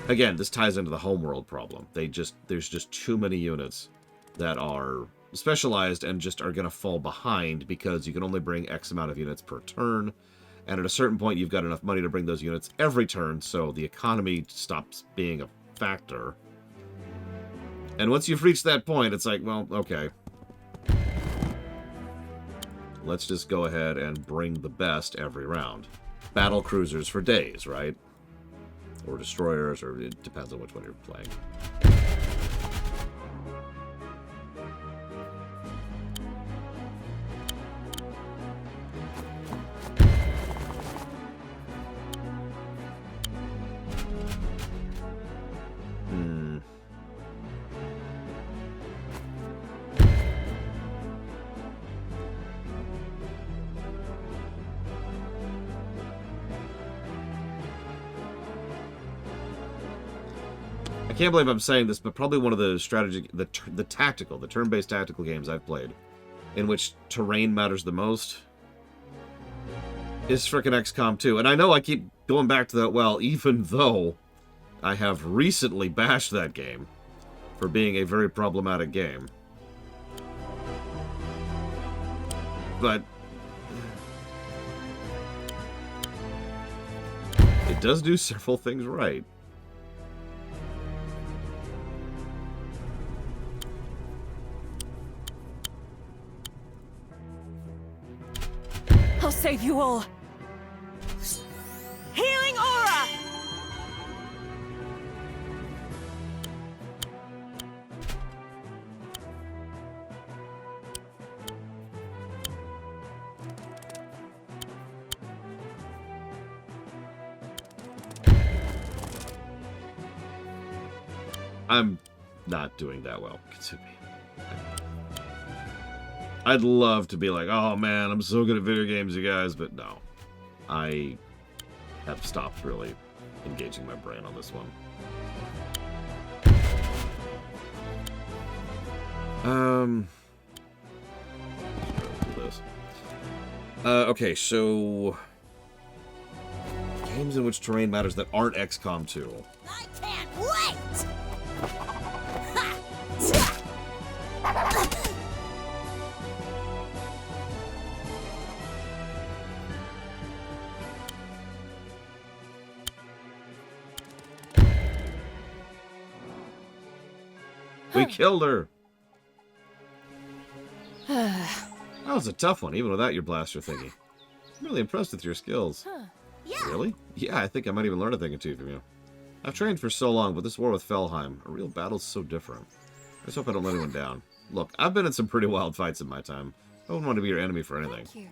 Again, this ties into the homeworld problem. There's just too many units that are specialized and just are going to fall behind because you can only bring X amount of units per turn. And at a certain point, you've got enough money to bring those units every turn, so the economy stops being a factor. And once you've reached that point, it's like, well, okay. Let's just go ahead and bring the best every round. Battle cruisers for days, right? Or destroyers, or it depends on which one you're playing. I can't believe I'm saying this, but probably one of the the turn-based tactical games I've played, in which terrain matters the most, is frickin' XCOM 2. And I know I keep going back to that, well, even though I have recently bashed that game for being a very problematic game. But it does do several things right. I'll save you all. Healing aura! I'm not doing that well. I'd love to be like, oh man, I'm so good at video games, you guys, but no. I have stopped really engaging my brain on this one. This. Okay, so games in which terrain matters that aren't XCOM 2. I can't wait! We killed her! That was a tough one, even without your blaster thingy. I'm really impressed with your skills. Yeah. Really? Yeah, I think I might even learn a thing or two from you. I've trained for so long, but this war with Felheim, a real battle's so different. I just hope I don't let anyone down. Look, I've been in some pretty wild fights in my time. I wouldn't want to be your enemy for anything. Thank you.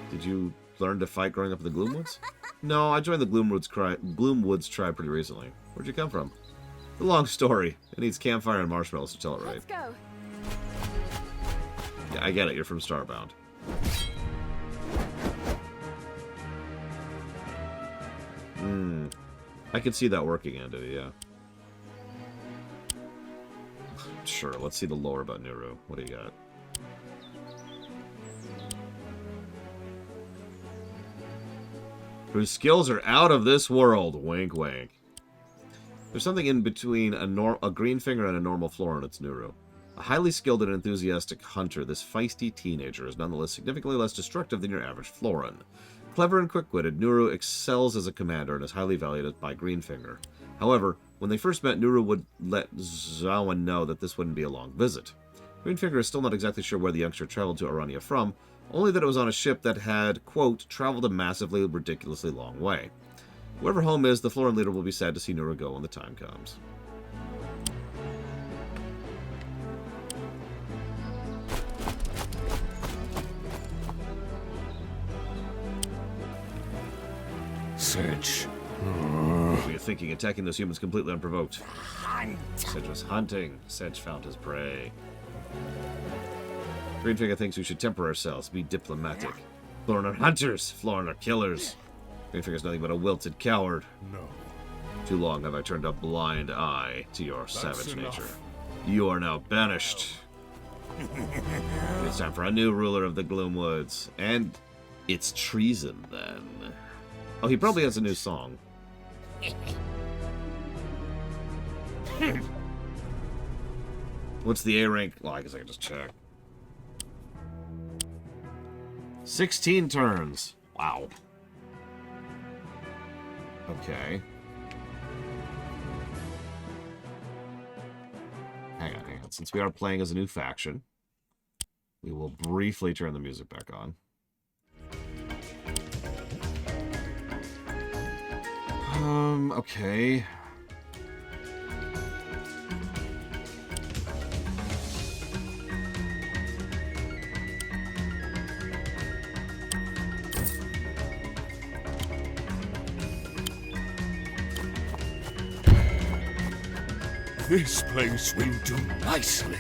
Did you learn to fight growing up in the Gloomwoods? No, I joined the Gloomwoods tribe pretty recently. Where'd you come from? It's a long story. It needs campfire and marshmallows to tell it right. Let's go. Yeah, I get it. You're from Starbound. I can see that working, Andy, yeah. Sure, let's see the lore about Nuru. What do you got? Whose skills are out of this world. Wink, wink. There's something in between a green finger and a normal Florin. It's Nuru. A highly skilled and enthusiastic hunter, this feisty teenager is nonetheless significantly less destructive than your average Florin. Clever and quick-witted, Nuru excels as a commander and is highly valued by Greenfinger. However, when they first met, Nuru would let Zawin know that this wouldn't be a long visit. Greenfinger is still not exactly sure where the youngster traveled to Arania from, only that it was on a ship that had, quote, traveled a massively, ridiculously long way. Wherever home is, the Florin leader will be sad to see Nuru go when the time comes. Sedge. What were you thinking, attacking those humans completely unprovoked? Hunt. Sedge was hunting. Sedge found his prey. Greenfinger thinks we should temper ourselves, be diplomatic. Florin are hunters, Florin are killers. Greenfinger's nothing but a wilted coward. No. Too long have I turned a blind eye to your savage nature. You are now banished. It's time for a new ruler of the Gloomwoods. And it's treason, then. Oh, he probably has a new song. What's the A rank? Well, I guess I can just check. 16 turns. Wow. Okay. Hang on. Since we are playing as a new faction, we will briefly turn the music back on. Okay. This place will do nicely.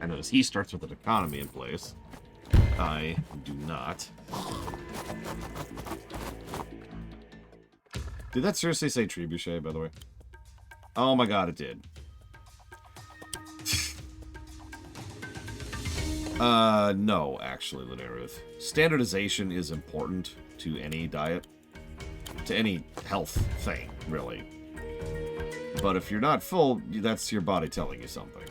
I notice he starts with an economy in place. I do not. Did that seriously say trebuchet, by the way? Oh my god, it did. No, actually, Linearuth. Standardization is important to any diet. To any health thing, really. But if you're not full, that's your body telling you something.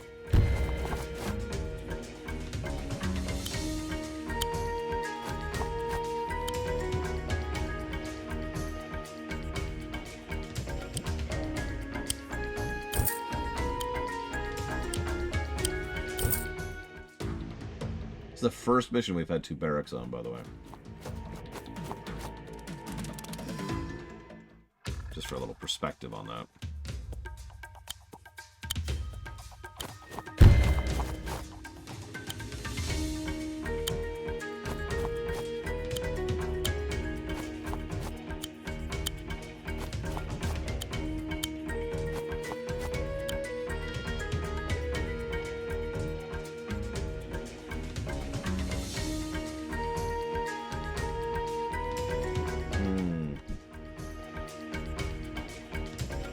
It's the first mission we've had 2 barracks on, by the way. Just for a little perspective on that.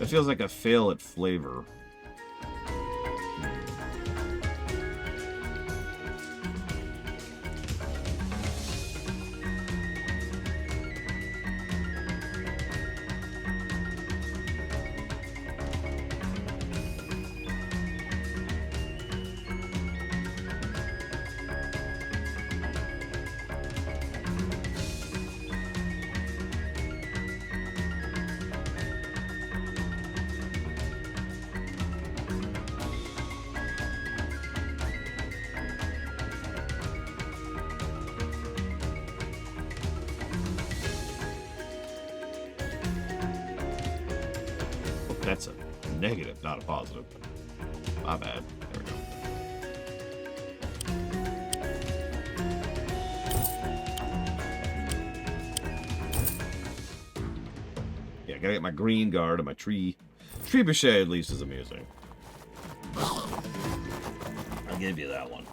It feels like a fail at flavor. That's a negative, not a positive. My bad. There we go. Yeah, gotta get my green guard and my tree. Trebuchet at least is amusing. I'll give you that one.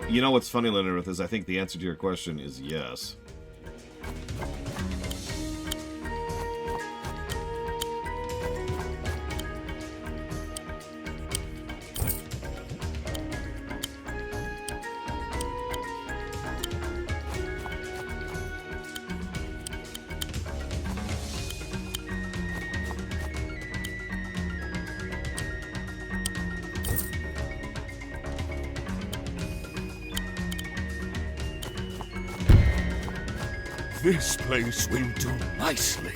You know what's funny, Linnerith, is I think the answer to your question is yes. This place will do nicely.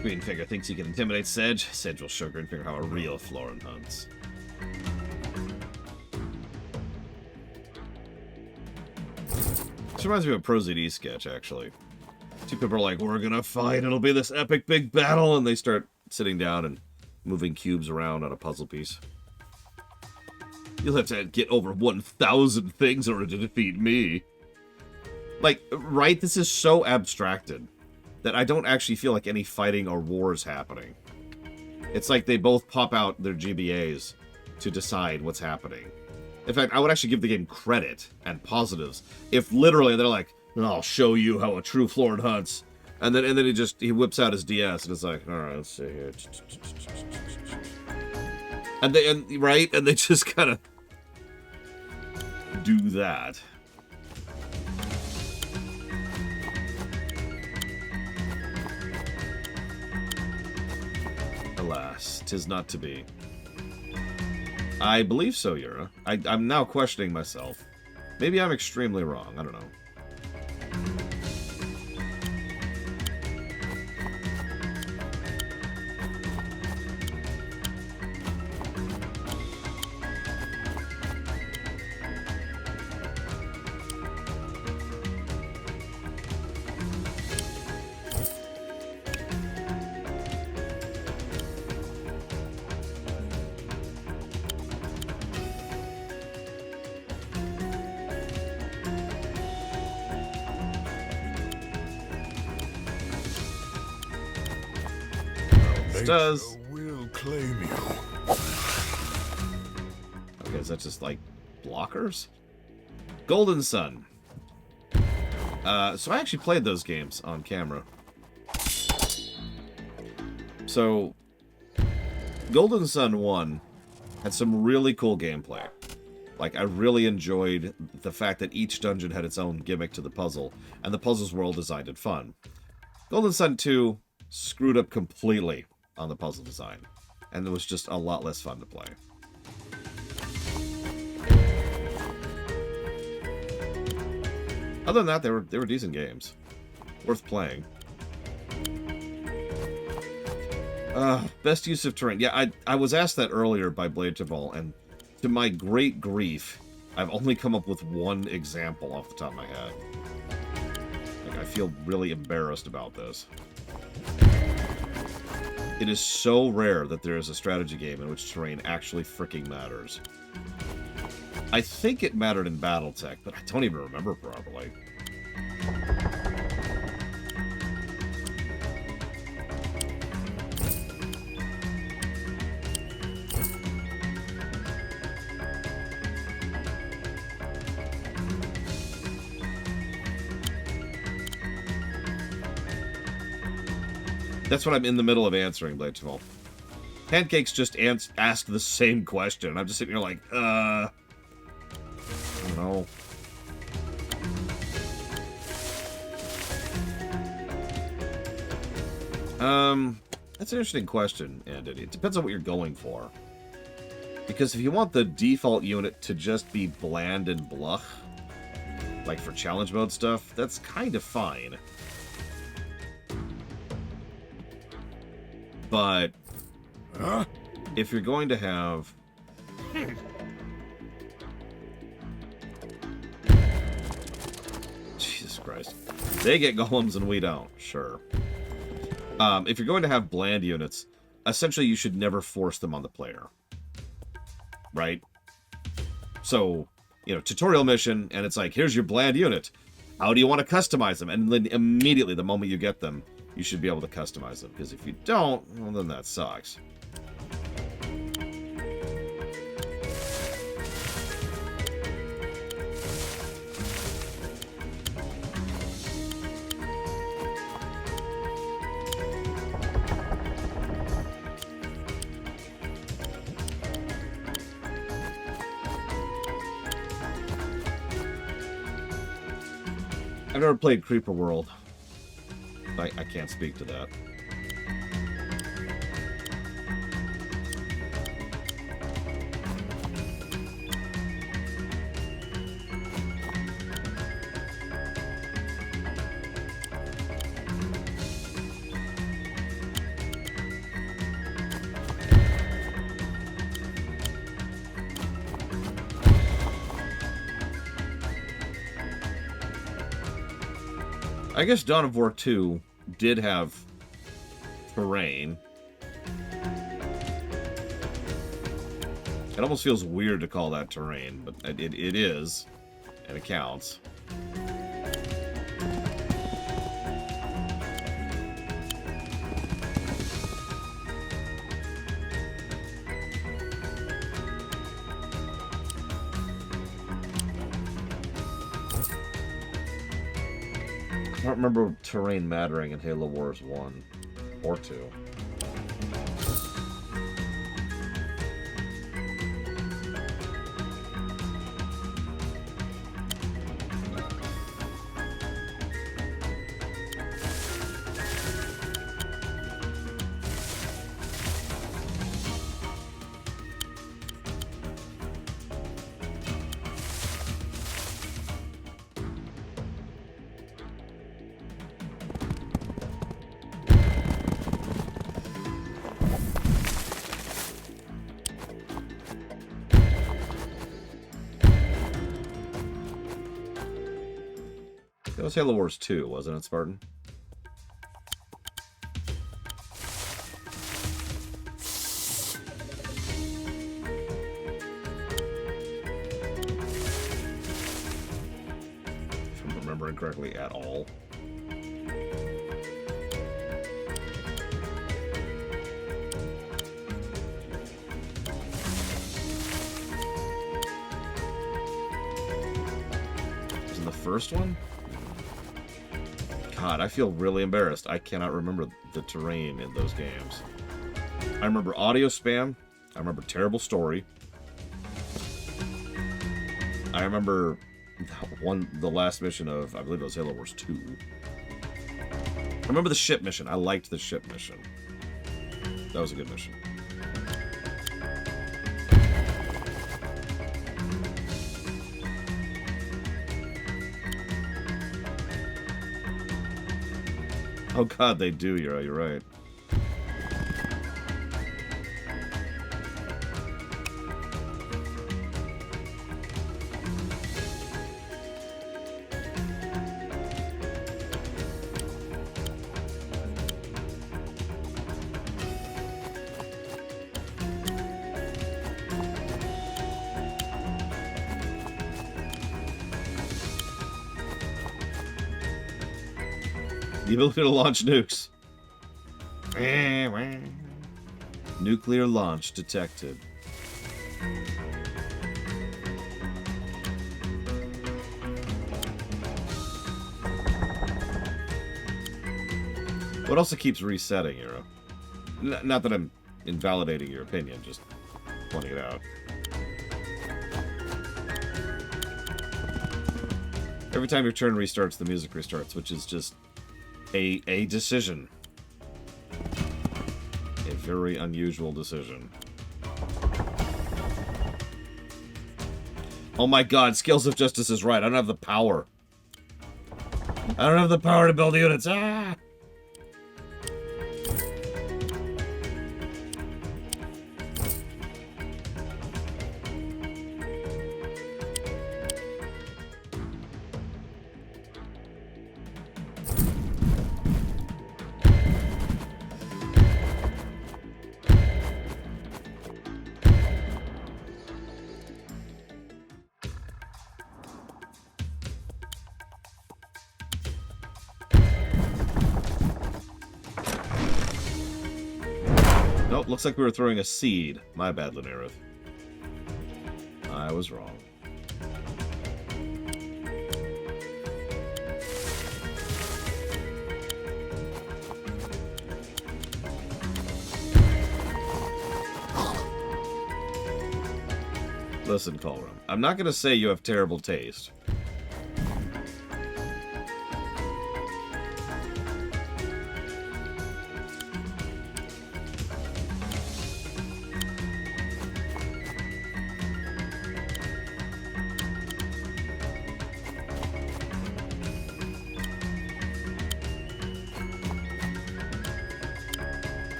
Green Figure thinks he can intimidate Sedge. Sedge will show Green Figure how a real Florin hunts. This reminds me of a Pro ZD sketch, actually. Two people are like, we're gonna fight, it'll be this epic big battle, and they start sitting down and moving cubes around on a puzzle piece. You'll have to get over 1,000 things in order to defeat me. Like, right? This is so abstracted that I don't actually feel like any fighting or war is happening. It's like they both pop out their GBAs to decide what's happening. In fact, I would actually give the game credit and positives if literally they're like, I'll show you how a true Florid hunts. And then he whips out his DS and it's like, all right, let's see here. And they just kind of do that. Alas, 'tis not to be. I believe so, Yura. I'm now questioning myself. Maybe I'm extremely wrong. I don't know. Does. Will claim you. Okay, is that just like blockers? Golden Sun. So I actually played those games on camera. So Golden Sun 1 had some really cool gameplay. Like, I really enjoyed the fact that each dungeon had its own gimmick to the puzzle, and the puzzles were all designed and fun. Golden Sun 2 screwed up completely on the puzzle design, and it was just a lot less fun to play. Other than that, they were decent games, worth playing. Best use of terrain. Yeah, I was asked that earlier by Blade Taval, and to my great grief, I've only come up with one example off the top of my head. Like, I feel really embarrassed about this. It is so rare that there is a strategy game in which terrain actually freaking matters. I think it mattered in Battletech, but I don't even remember properly. That's what I'm in the middle of answering, Blade Taval. Pancakes just asked the same question. I'm just sitting here like, I don't know. That's an interesting question, and it depends on what you're going for. Because if you want the default unit to just be bland and bluff, like for challenge mode stuff, that's kind of fine. But if you're going to have... Jesus Christ. They get golems and we don't. Sure. If you're going to have bland units, essentially you should never force them on the player. Right? So, you know, tutorial mission, and it's like, here's your bland unit. How do you want to customize them? And then immediately, the moment you get them, you should be able to customize them. Because if you don't, well, then that sucks. I've never played Creeper World. I can't speak to that. I guess Dawn of War 2 did have terrain. It almost feels weird to call that terrain, but it is, and it counts. I don't remember terrain mattering in Halo Wars 1 or 2. It was Halo Wars 2, wasn't it, Spartan? If I'm remembering correctly at all. Was it the first one? God, I feel really embarrassed. I cannot remember the terrain in those games. I remember audio spam. I remember terrible story. I remember the last mission of, I believe it was Halo Wars 2. I remember the ship mission. I liked the ship mission. That was a good mission. Oh God, they do. You're right. The ability to launch nukes. Nuclear launch detected. What also keeps resetting, Hero? Not that I'm invalidating your opinion, just pointing it out. Every time your turn restarts, the music restarts, which is just a decision. A very unusual decision. Oh my God, Scales of Justice is right. I don't have the power. I don't have the power to build units. Ah! Nope, looks like we were throwing a seed. My bad, Linareth. I was wrong. Listen, Colrum, I'm not going to say you have terrible taste.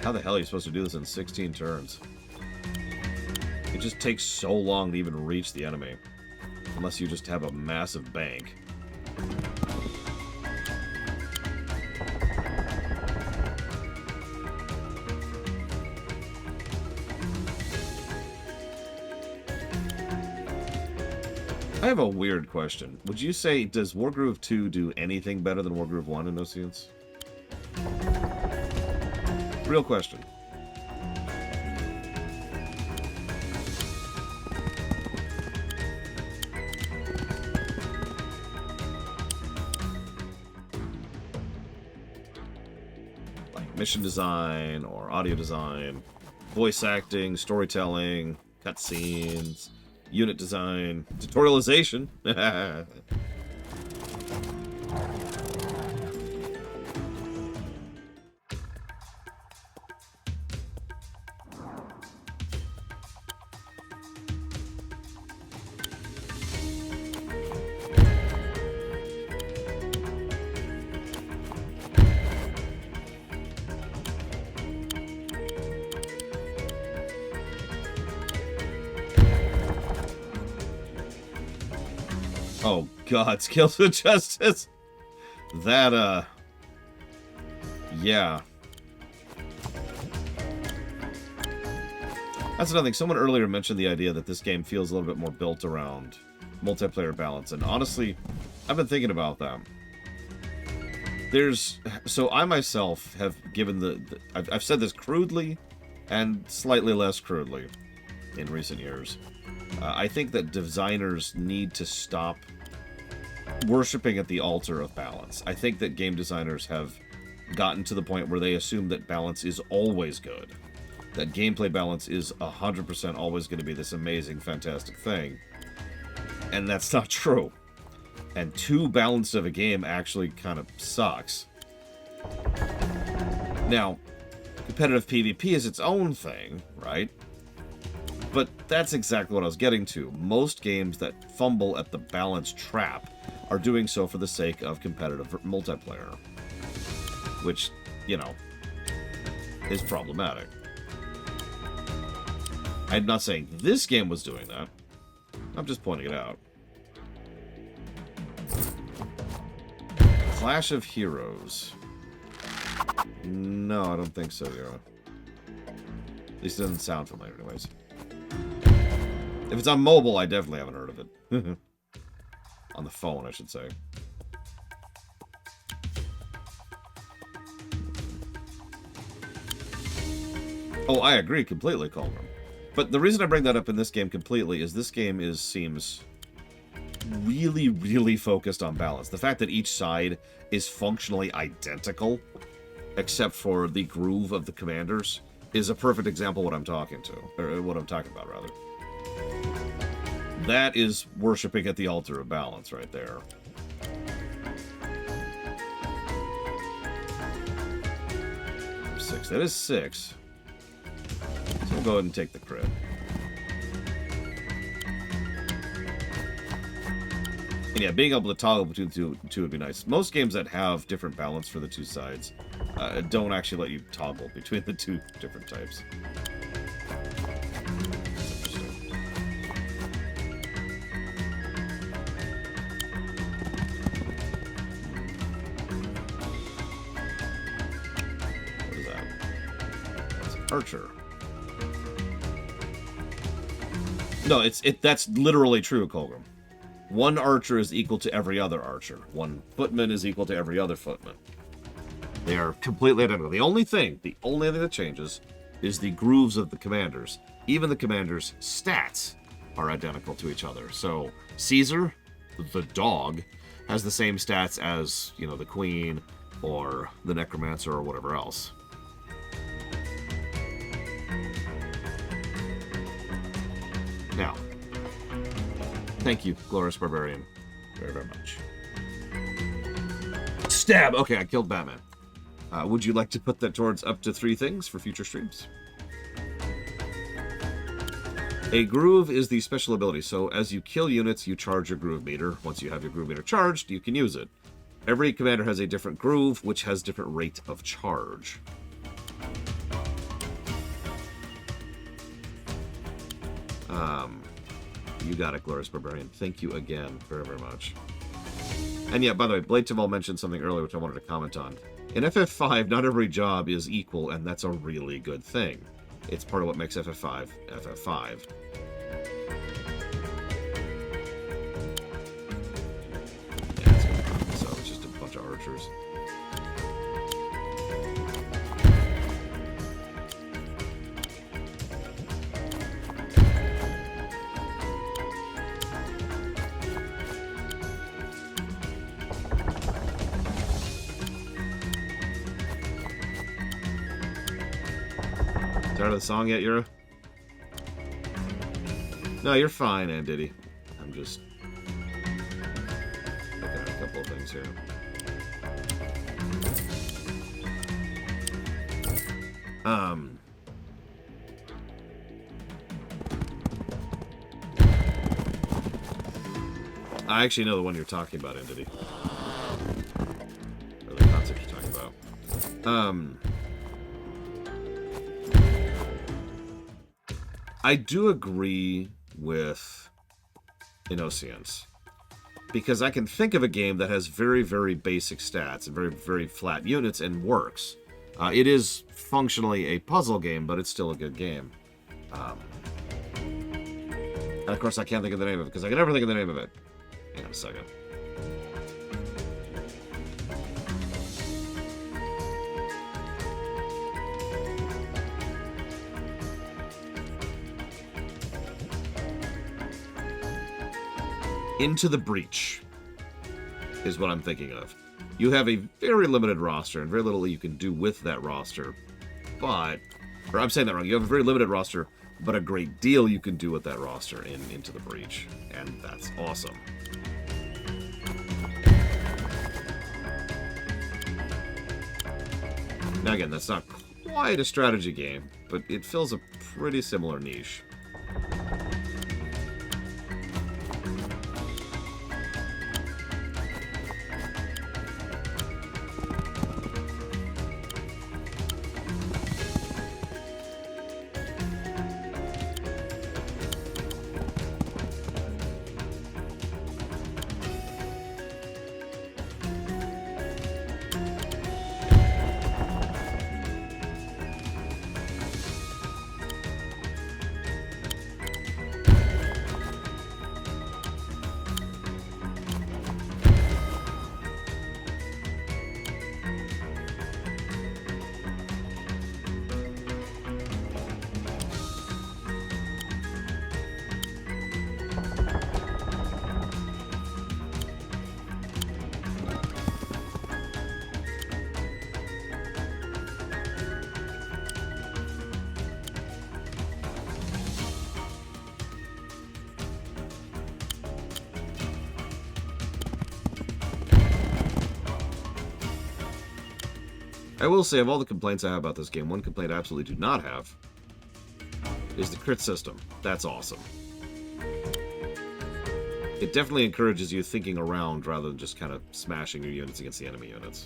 How the hell are you supposed to do this in 16 turns? It just takes so long to even reach the enemy. Unless you just have a massive bank. I have a weird question. Would you say, does Wargroove 2 do anything better than Wargroove 1 in those scenes? Real question. Like mission design or audio design, voice acting, storytelling, cutscenes, unit design, tutorialization. Oh God, Skills with Justice. That, yeah. That's another thing. Someone earlier mentioned the idea that this game feels a little bit more built around multiplayer balance, and honestly, I've been thinking about that. So I myself have given I've said this crudely and slightly less crudely in recent years. I think that designers need to stop worshipping at the altar of balance. I think that game designers have gotten to the point where they assume that balance is always good. That gameplay balance is 100% always going to be this amazing, fantastic thing. And that's not true. And too balanced of a game actually kind of sucks. Now, competitive PvP is its own thing, right? But that's exactly what I was getting to. Most games that fumble at the balance trap are doing so for the sake of competitive multiplayer. Which, you know, is problematic. I'm not saying this game was doing that. I'm just pointing it out. Clash of Heroes. No, I don't think so, Zero. At least it doesn't sound familiar anyways. If it's on mobile, I definitely haven't heard of it. On the phone, I should say. Oh, I agree completely, Colm. But the reason I bring that up in this game completely is this game seems really, really focused on balance. The fact that each side is functionally identical, except for the groove of the commanders, is a perfect example of what I'm talking about, rather. That is worshipping at the altar of balance right there. Six. That is 6. So we'll go ahead and take the crit. And yeah, being able to toggle between the two would be nice. Most games that have different balance for the two sides don't actually let you toggle between the two different types. What is that? That's Archer. No, that's literally true, Colgrim. One archer is equal to every other archer. One footman is equal to every other footman. They are completely identical. The only thing that changes is the grooves of the commanders. Even the commanders' stats are identical to each other. So Caesar, the dog, has the same stats as, you know, the queen or the necromancer or whatever else. Now, thank you, Glorious Barbarian, very, very much. Stab! Okay, I killed Batman. Would you like to put that towards up to 3 things for future streams? A groove is the special ability, so as you kill units, you charge your groove meter. Once you have your groove meter charged, you can use it. Every commander has a different groove, which has different rate of charge. You got it, Glorious Barbarian. Thank you again very, very much. And yeah, by the way, Blade Taval mentioned something earlier which I wanted to comment on. In FF5, not every job is equal, and that's a really good thing. It's part of what makes FF5 FF5. Tired of the song yet, Yura? No, you're fine, Aunt Diddy. I'm just looking at a couple of things here. I actually know the one you're talking about, Aunt Diddy. Or the concept you're talking about. I do agree with Innocence, because I can think of a game that has very, very basic stats and very, very flat units and works. It is functionally a puzzle game, but it's still a good game. And of course, I can't think of the name of it, because I can never think of the name of it. Hang on a second. Into the Breach is what I'm thinking of. You have a very limited roster and very little you can do with that roster. But, or I'm saying that wrong. You have a very limited roster, but a great deal you can do with that roster in Into the Breach. And that's awesome. Now again, that's not quite a strategy game, but it fills a pretty similar niche. I will say, of all the complaints I have about this game, one complaint I absolutely do not have is the crit system. That's awesome. It definitely encourages you thinking around rather than just kind of smashing your units against the enemy units.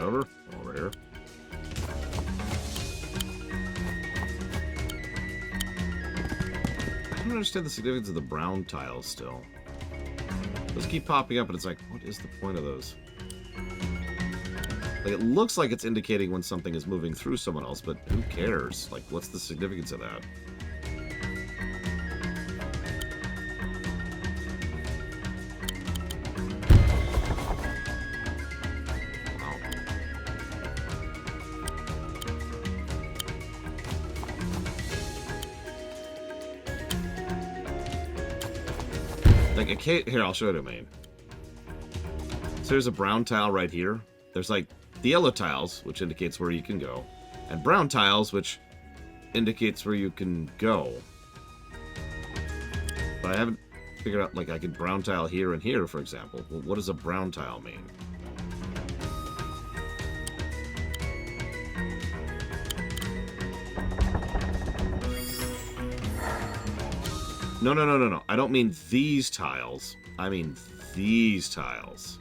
Over here. I don't understand the significance of the brown tiles still. Those keep popping up and it's like, what is the point of those? Like, it looks like it's indicating when something is moving through someone else, but who cares? Like, what's the significance of that? Like, here, I'll show it to me. So there's a brown tile right here. There's like the yellow tiles, which indicates where you can go. And and brown tiles, which indicates where you can go. But I haven't figured out, like, I could brown tile here and here, for example. Well, what does a brown tile mean? No. I don't mean these tiles. I mean these tiles.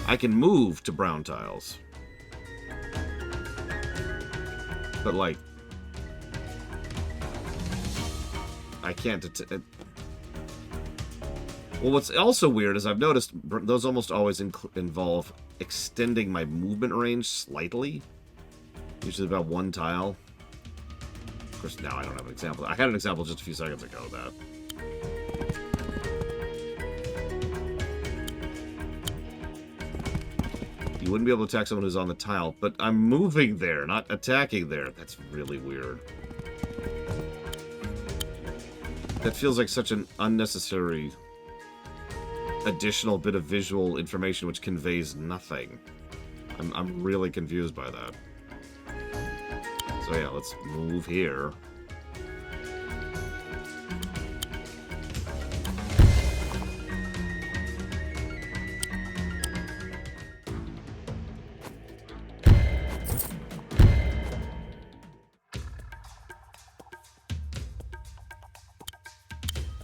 I can move to brown tiles. But, like, I can't... Well, what's also weird is I've noticed those almost always involve extending my movement range slightly. Usually about one tile. Of course, now I don't have an example. I had an example just a few seconds ago of that. You wouldn't be able to attack someone who's on the tile, but I'm moving there, not attacking there. That's really weird. That feels like such an unnecessary additional bit of visual information which conveys nothing. I'm really confused by that. So yeah, let's move here.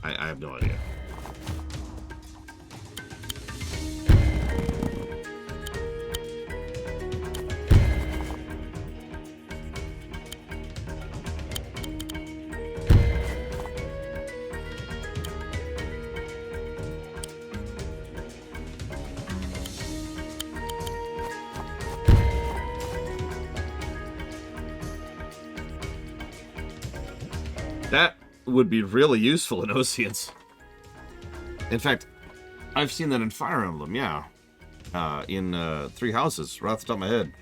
I have no idea. That would be really useful in Oceans. In fact, I've seen that in Fire Emblem, yeah. In Three Houses, right off the top of my head.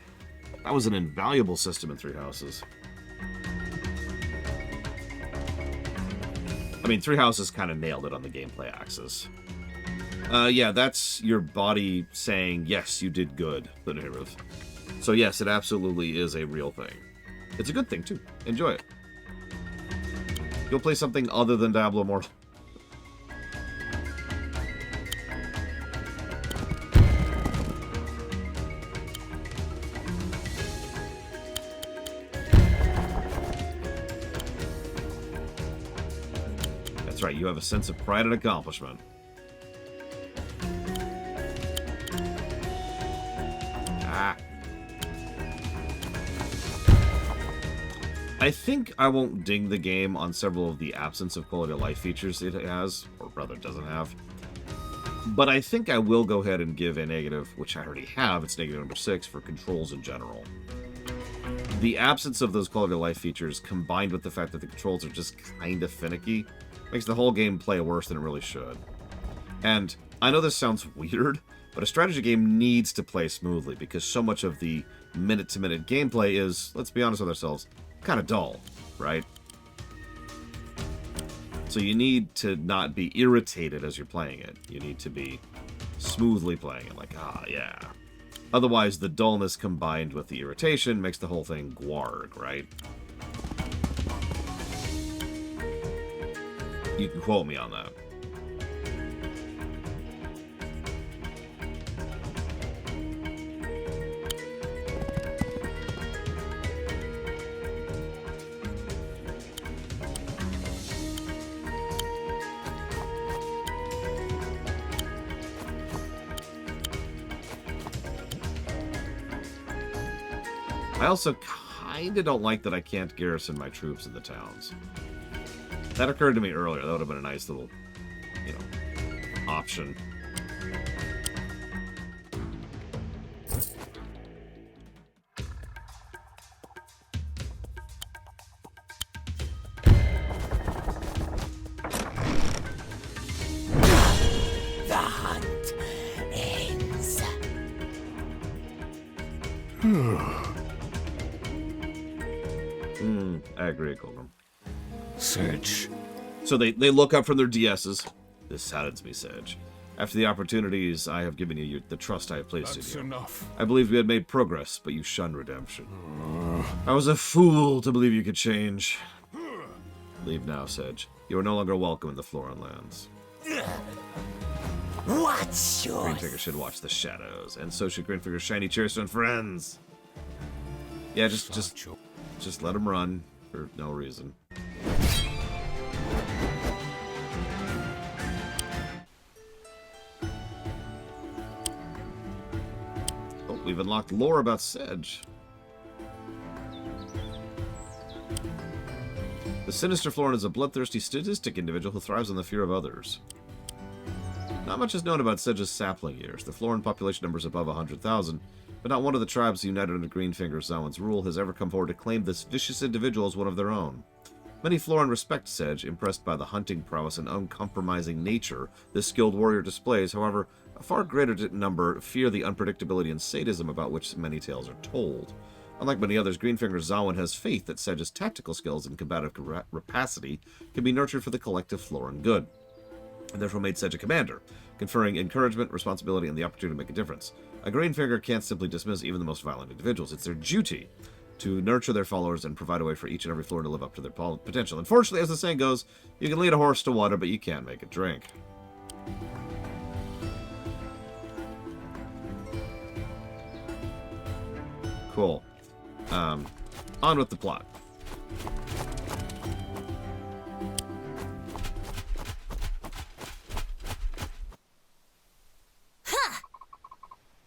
That was an invaluable system in Three Houses. I mean, Three Houses kind of nailed it on the gameplay axis. Yeah, that's your body saying, yes, you did good, Linearith. So yes, it absolutely is a real thing. It's a good thing, too. Enjoy it. Go play something other than Diablo Immortal. That's right, you have a sense of pride and accomplishment. Ah. I think I won't ding the game on several of the absence of quality of life features it has, or rather doesn't have. But I think I will go ahead and give a negative, which I already have, it's negative number 6, for controls in general. The absence of those quality of life features, combined with the fact that the controls are just kind of finicky, makes the whole game play worse than it really should. And I know this sounds weird, but a strategy game needs to play smoothly, because so much of the minute-to-minute gameplay is, let's be honest with ourselves, kind of dull, right? So you need to not be irritated as you're playing it. You need to be smoothly playing it, like, ah, yeah. Otherwise, the dullness combined with the irritation makes the whole thing gwarg, right? You can quote me on that. I also kind of don't like that I can't garrison my troops in the towns. That occurred to me earlier. That would have been a nice little, you know, option. The hunt ends. I agree, Colton. Sedge. So they look up from their DSs. This saddens me, Sedge. After the opportunities I have given you, the trust I have placed That's in you. enough. I believed we had made progress, but you shunned redemption. I was a fool to believe you could change. Leave now, Sedge. You are no longer welcome in the Floran lands. What's yours? Greenfinger should watch the shadows, and so should Greenfinger's shiny Cheerstone friends. Yeah, just let him run for no reason. Oh, we've unlocked lore about Sedge. The sinister Floran is a bloodthirsty, sadistic individual who thrives on the fear of others. Not much is known about Sedge's sapling years. The Floran population numbers above 100,000, but not one of the tribes united under Greenfinger Zawin's rule has ever come forward to claim this vicious individual as one of their own. Many Floran respect Sedge, impressed by the hunting prowess and uncompromising nature this skilled warrior displays. However, a far greater number fear the unpredictability and sadism about which many tales are told. Unlike many others, Greenfinger Zawin has faith that Sedge's tactical skills and combative rapacity can be nurtured for the collective Floran good, and therefore made Sedge a commander, conferring encouragement, responsibility, and the opportunity to make a difference. A Greenfinger can't simply dismiss even the most violent individuals. It's their duty to nurture their followers and provide a way for each and every Floran to live up to their potential. Unfortunately, as the saying goes, you can lead a horse to water, but you can't make it drink. Cool. On with the plot.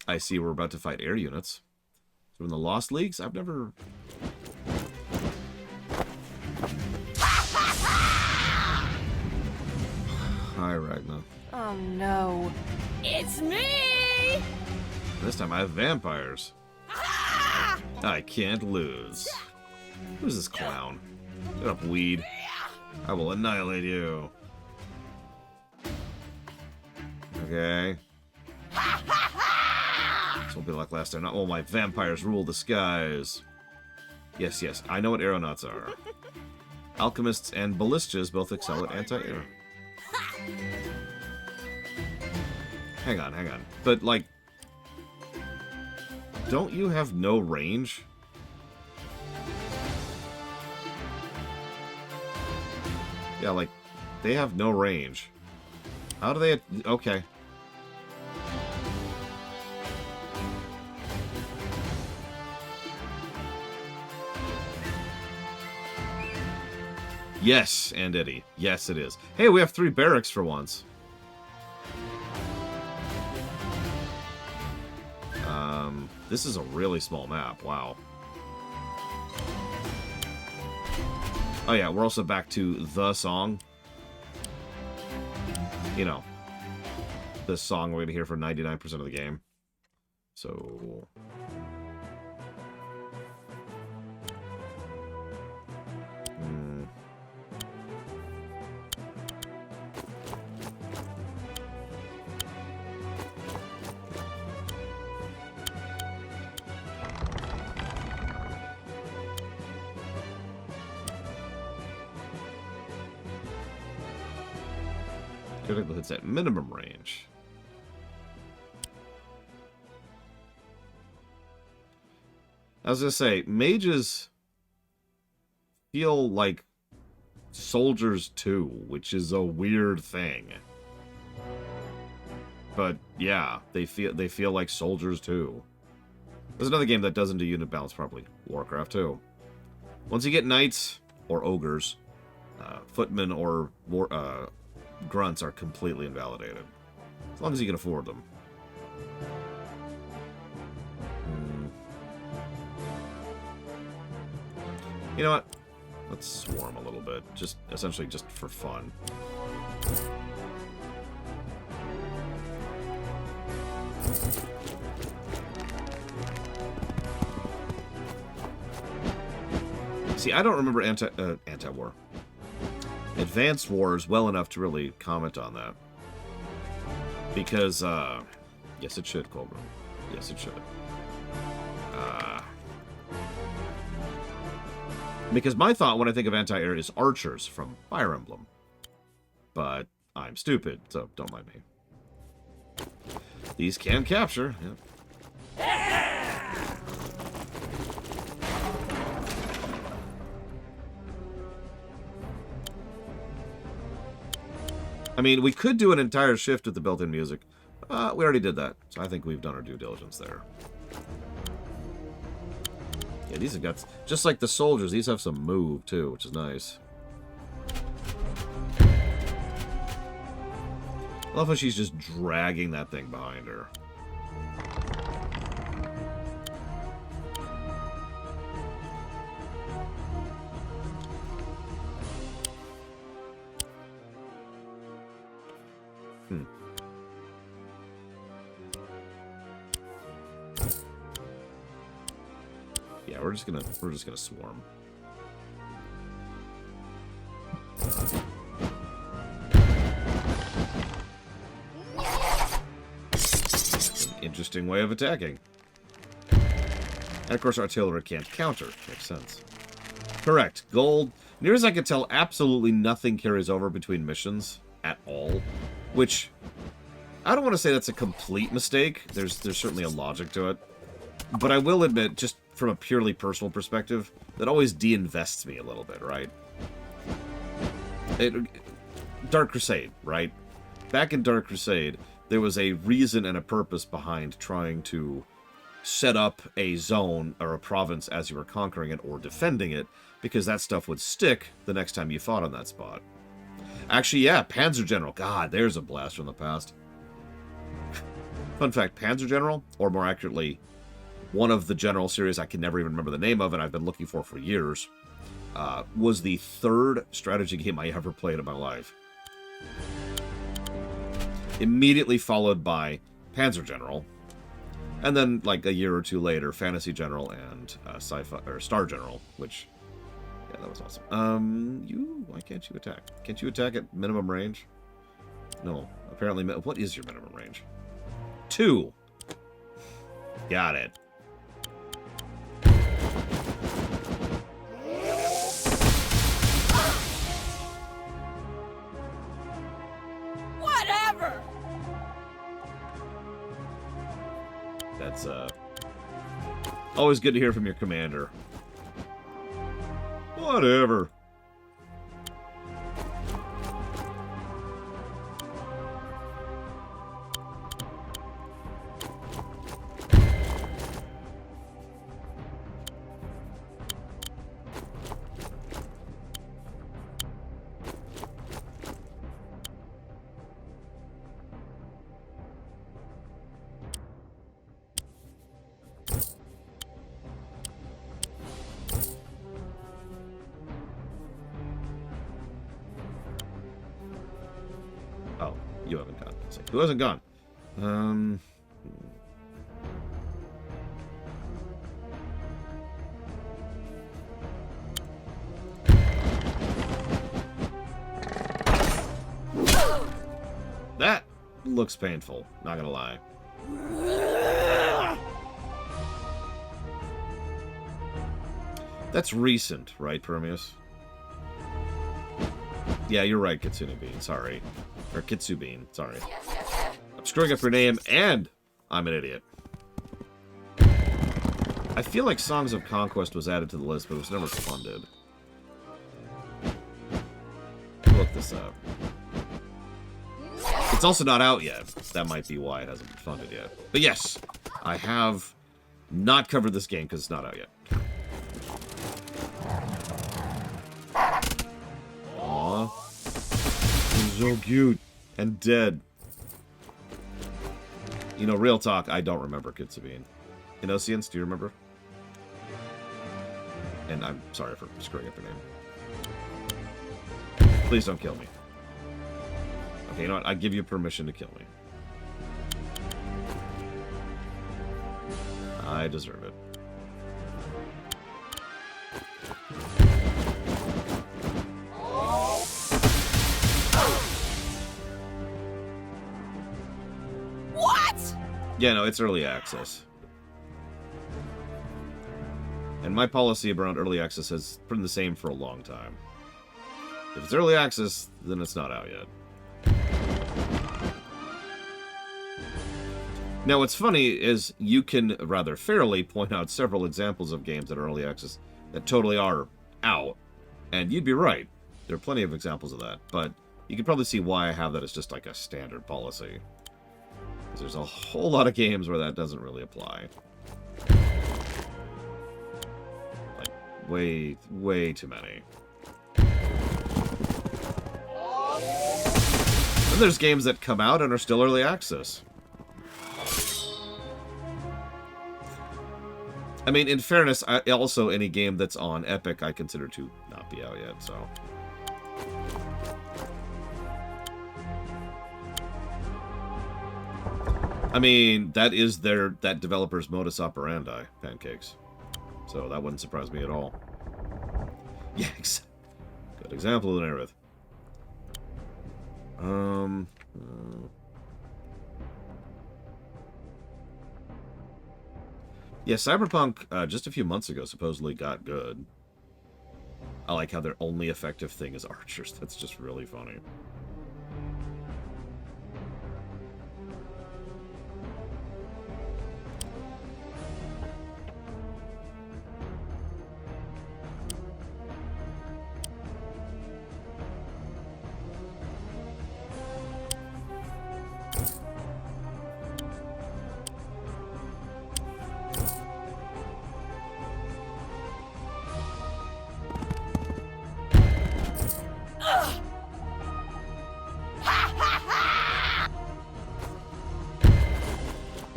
I see we're about to fight air units. From the Lost Leagues? I've never... Hi, Ragna. Oh no. It's me! This time I have vampires. I can't lose. Who's this clown? Get up, weed. I will annihilate you. Okay. This won't be like last time. Not all my vampires rule the skies. Yes, yes, I know what aeronauts are. Alchemists and ballistas both excel at anti-air. Hang on, hang on. But, like, don't you have no range? Yeah, like, they have no range. How do they... Okay. Yes, and Eddie. Yes, it is. Hey, we have 3 barracks for once. This is a really small map. Wow. Oh yeah, we're also back to the song. You know, this song we're going to hear for 99% of the game. So... Critical hits at minimum range. I was gonna say, mages feel like soldiers too, which is a weird thing. But yeah, they feel like soldiers too. There's another game that doesn't do unit balance properly. Warcraft 2. Once you get knights or ogres, footmen or grunts are completely invalidated. As long as you can afford them. You know what? Let's swarm a little bit. Just essentially just for fun. See, I don't remember anti-war. Advanced Wars well enough to really comment on that. Because, yes it should, Cobra. Yes it should. Because my thought when I think of anti-air is archers from Fire Emblem. But I'm stupid, so don't mind me. These can capture. Yep. I mean, we could do an entire shift with the built-in music. We already did that, so I think we've done our due diligence there. Yeah, these have got... Just like the soldiers, these have some move, too, which is nice. I love how she's just dragging that thing behind her. Yeah, we're just gonna swarm. That's an interesting way of attacking. And of course, artillery can't counter. Makes sense. Correct. Gold. Near as I can tell, absolutely nothing carries over between missions at all. Which, I don't want to say that's a complete mistake. There's certainly a logic to it. But I will admit, just from a purely personal perspective, that always de-invests me a little bit, right? Dark Crusade, right? Back in Dark Crusade, there was a reason and a purpose behind trying to set up a zone or a province as you were conquering it or defending it, because that stuff would stick the next time you fought on that spot. Actually, yeah, Panzer General. God, there's a blast from the past. Fun fact, Panzer General, or more accurately, one of the General series I can never even remember the name of and I've been looking for years, was the third strategy game I ever played in my life. Immediately followed by Panzer General, and then, like, a year or two later, Fantasy General and Sci-Fi, or Star General, which, yeah, that was awesome. Why can't you attack? Can't you attack at minimum range? No, apparently, what is your minimum range? 2. Got it. Whatever. That's, always good to hear from your commander. Whatever. Oh, you haven't gone. It's like, who hasn't gone? That looks painful, not gonna lie. That's recent, right, Permius? Yeah, you're right, Kitsune Bean, sorry. Or Kitsu Bean, sorry. I'm screwing up your name, and I'm an idiot. I feel like Songs of Conquest was added to the list, but it was never funded. Look this up. It's also not out yet. That might be why it hasn't been funded yet. But yes, I have not covered this game because it's not out yet. Aww. He's so cute. And dead. You know, real talk, I don't remember Kitsubine. Innocence, do you remember? And I'm sorry for screwing up your name. Please don't kill me. Okay, you know what? I give you permission to kill me. I deserve it. What? Yeah, no, it's early access. And my policy around early access has been the same for a long time. If it's early access, then it's not out yet. Now, what's funny is you can rather fairly point out several examples of games that are early access that totally are out, and you'd be right. There are plenty of examples of that, but you can probably see why I have that as just like a standard policy. Because there's a whole lot of games where that doesn't really apply. Like, way too many. And there's games that come out and are still early access. I mean, in fairness, also any game that's on Epic I consider to not be out yet, so... I mean, that is that developer's modus operandi, Pancakes. So that wouldn't surprise me at all. Yeah, good example of an Aerith. Yeah, Cyberpunk, just a few months ago, supposedly got good. I like how their only effective thing is archers. That's just really funny.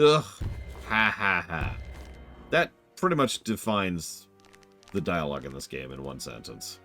Ugh. Ha ha ha. That pretty much defines the dialogue in this game in one sentence.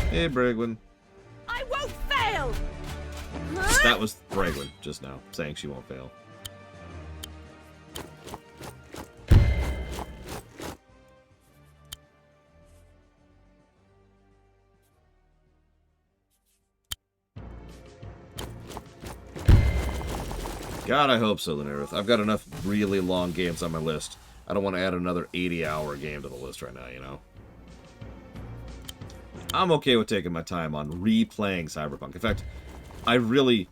Hey, Bragwin. I won't fail! That was Bragwin just now, saying she won't fail. God, I hope so, Lunarith. I've got enough really long games on my list. I don't want to add another 80-hour game to the list right now, you know? I'm okay with taking my time on replaying Cyberpunk. In fact, I really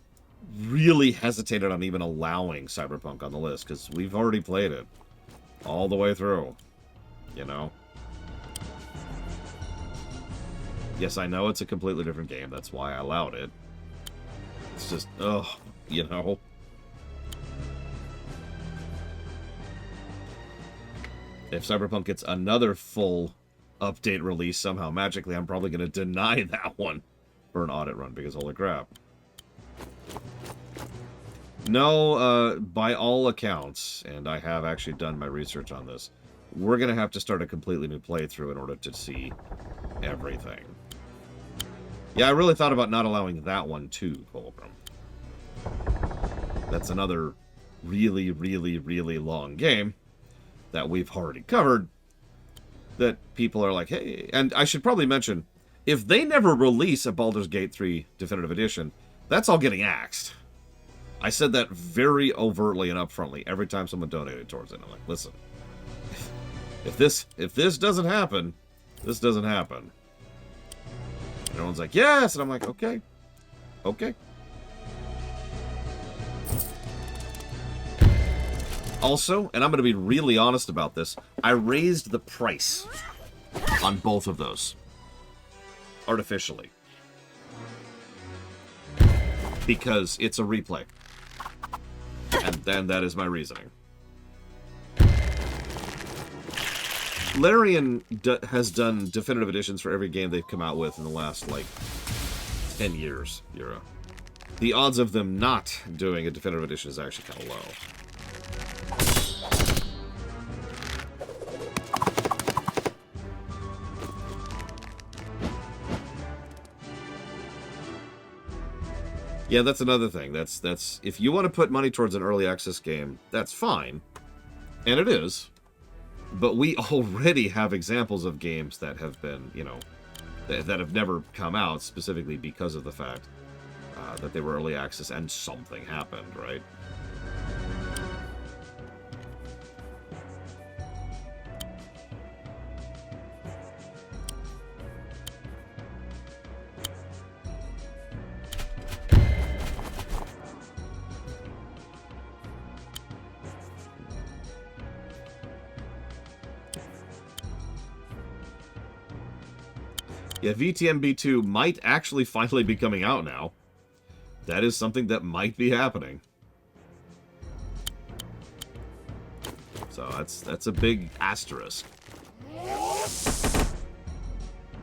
hesitated on even allowing Cyberpunk on the list, because we've already played it all the way through, you know? Yes, I know it's a completely different game. That's why I allowed it. It's just, ugh, you know? If Cyberpunk gets another full update release somehow magically, I'm probably going to deny that one for an audit run, because holy crap. No, by all accounts, and I have actually done my research on this, we're going to have to start a completely new playthrough in order to see everything. Yeah, I really thought about not allowing that one too, Fulcrum. That's another really long game that we've already covered, that people are like, hey, and I should probably mention, if they never release a Baldur's Gate 3 Definitive Edition, that's all getting axed. I said that very overtly and upfrontly every time someone donated towards it. I'm like, listen, if this doesn't happen, this doesn't happen. And everyone's like, yes, and I'm like, okay. Also, and I'm going to be really honest about this, I raised the price on both of those. Artificially. Because it's a replay. And then that is my reasoning. Larian has done definitive editions for every game they've come out with in the last, like, 10 years, Euro. The odds of them not doing a definitive edition is actually kind of low. Yeah, that's another thing. That's if you want to put money towards an early access game, that's fine. And it is. But we already have examples of games that have been, you know, that have never come out specifically because of the fact that they were early access and something happened, right? Yeah, VTMB2 might actually finally be coming out now. That is something that might be happening. So that's a big asterisk.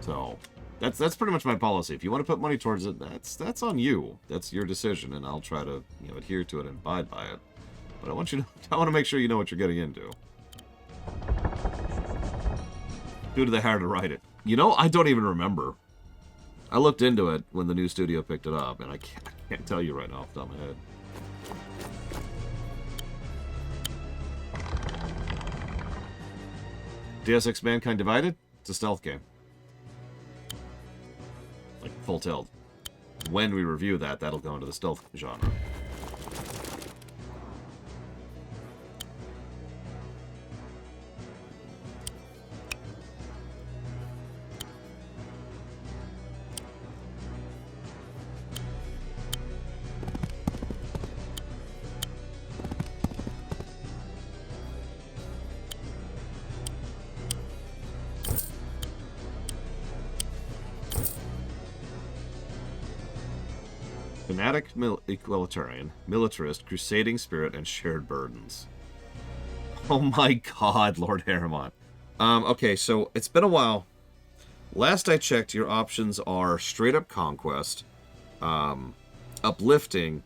So that's pretty much my policy. If you want to put money towards it, that's on you. That's your decision, and I'll try to, you know, adhere to it and abide by it. But I want to make sure you know what you're getting into. Due to the hair to write it. You know, I don't even remember. I looked into it when the new studio picked it up, and I can't tell you right now off the top of my head. Deus Ex Mankind Divided? It's a stealth game. Like, full tilt. When we review that, that'll go into the stealth genre. Fanatic equalitarian, militarist, crusading spirit, and shared burdens. Oh my god, Lord Harriman. Okay, so it's been a while. Last I checked, your options are straight up conquest, uplifting,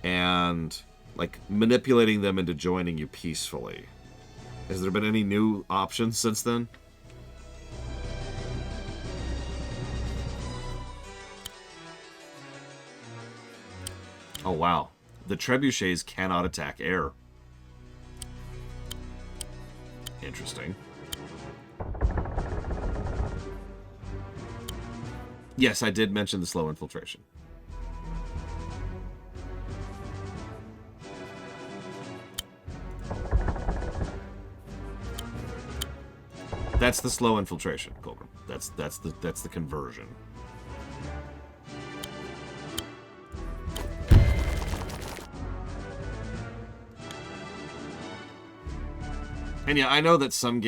and like manipulating them into joining you peacefully. Has there been any new options since then? Oh wow, the trebuchets cannot attack air. Interesting. Yes, I did mention the slow infiltration. That's the slow infiltration, Colbert. That's the conversion. And yeah, I know that some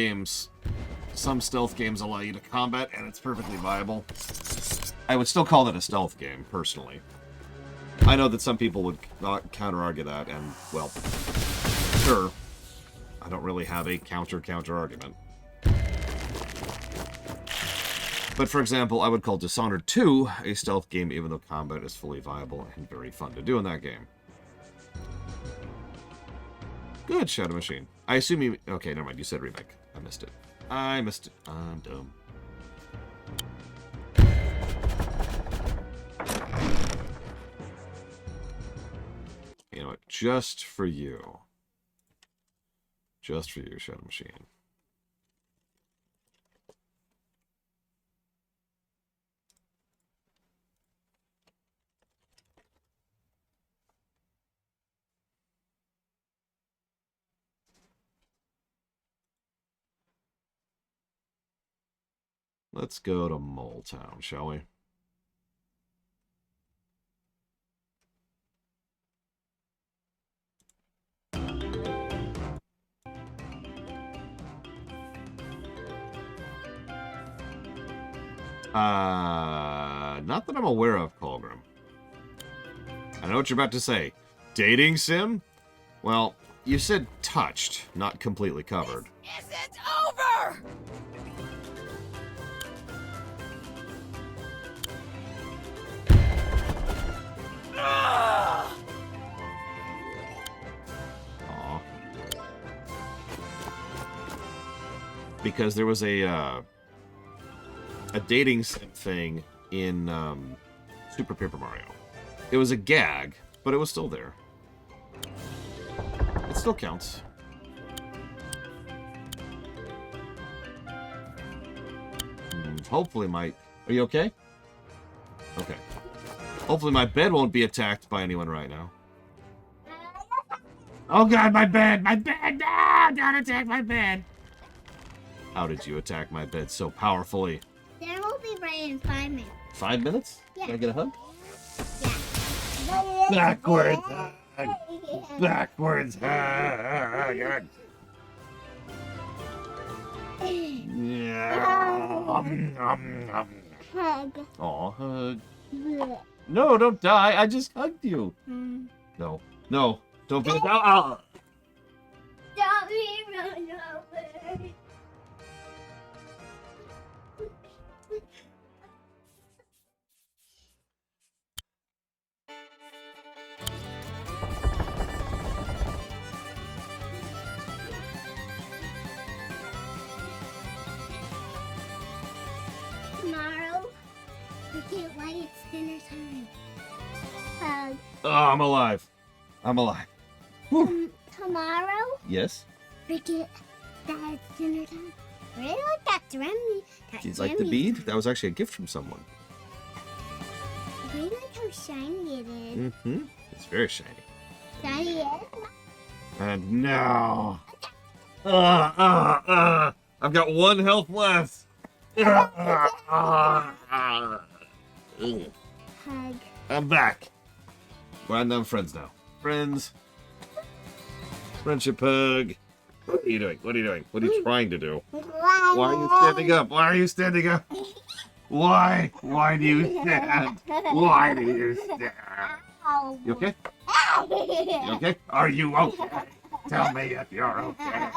stealth games allow you to combat, and it's perfectly viable. I would still call that a stealth game, personally. I know that some people would counter-argue that, and, well, sure. I don't really have a counter-argument. But, for example, I would call Dishonored 2 a stealth game, even though combat is fully viable and very fun to do in that game. Good, Shadow Machine. I assume you... Okay, never mind. You said remake. I missed it. I missed it. I'm dumb. You know what? Just for you. Just for you, Shadow Machine. Let's go to Mole Town, shall we? Not that I'm aware of, Colgrim. I know what you're about to say. Dating sim? Well, you said touched, not completely covered. This isn't over! Aw. Because there was a dating sim thing in Super Paper Mario. It was a gag, but it was still there. It still counts. hopefully my... Are you okay? Okay. Hopefully my bed won't be attacked by anyone right now. Oh god, my bed! My bed! Ah, don't attack my bed! How did you attack my bed so powerfully? There will be rain in 5 minutes. 5 minutes? Yeah. Can I get a hug? Yeah. Backwards hug! Backwards hug! Yeah. Hug. Aw, hug. No, don't die. I just hugged you. No. No. Don't be... Ow. Don't be run over. Tomorrow, we can't wait. It's dinner time. Hug. Oh, I'm alive. I'm alive. Tomorrow, Yes? forget that it's dinner time. Really like that Remy. Do you like the bead? That was actually a gift from someone. Really like how shiny it is. Mm-hmm. It's very shiny. Shiny it is. And now... I've got 1 health left. Hug. I'm back. We're now friends now. Friends. Friendship hug. What are you doing? What are you doing? What are you trying to do? Why are you standing up? Why are you standing up? Why? Why do you stand? Why do you stand? You okay? You okay? Are you okay? Tell me if you're okay.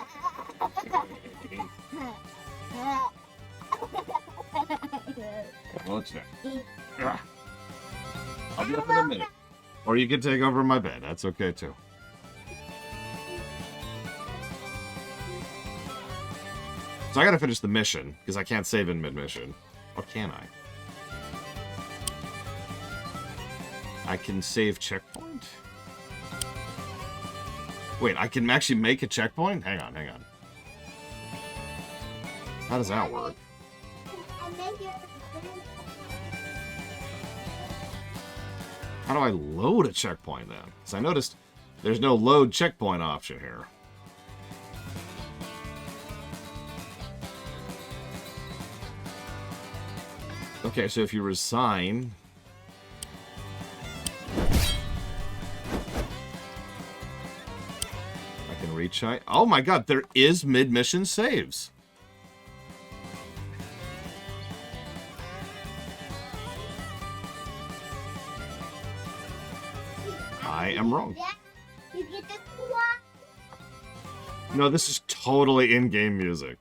Well, it's there. I'll be up in a minute. Or you can take over my bed. That's okay, too. So I gotta finish the mission, because I can't save in mid-mission. Or can I? I can save checkpoint? Wait, I can actually make a checkpoint? Hang on, hang on. How does that work? How do I load a checkpoint then? Because I noticed there's no load checkpoint option here. Okay, so if you resign... I can reach... Oh my god, there is mid-mission saves. I am wrong. You get the No, this is totally in-game music.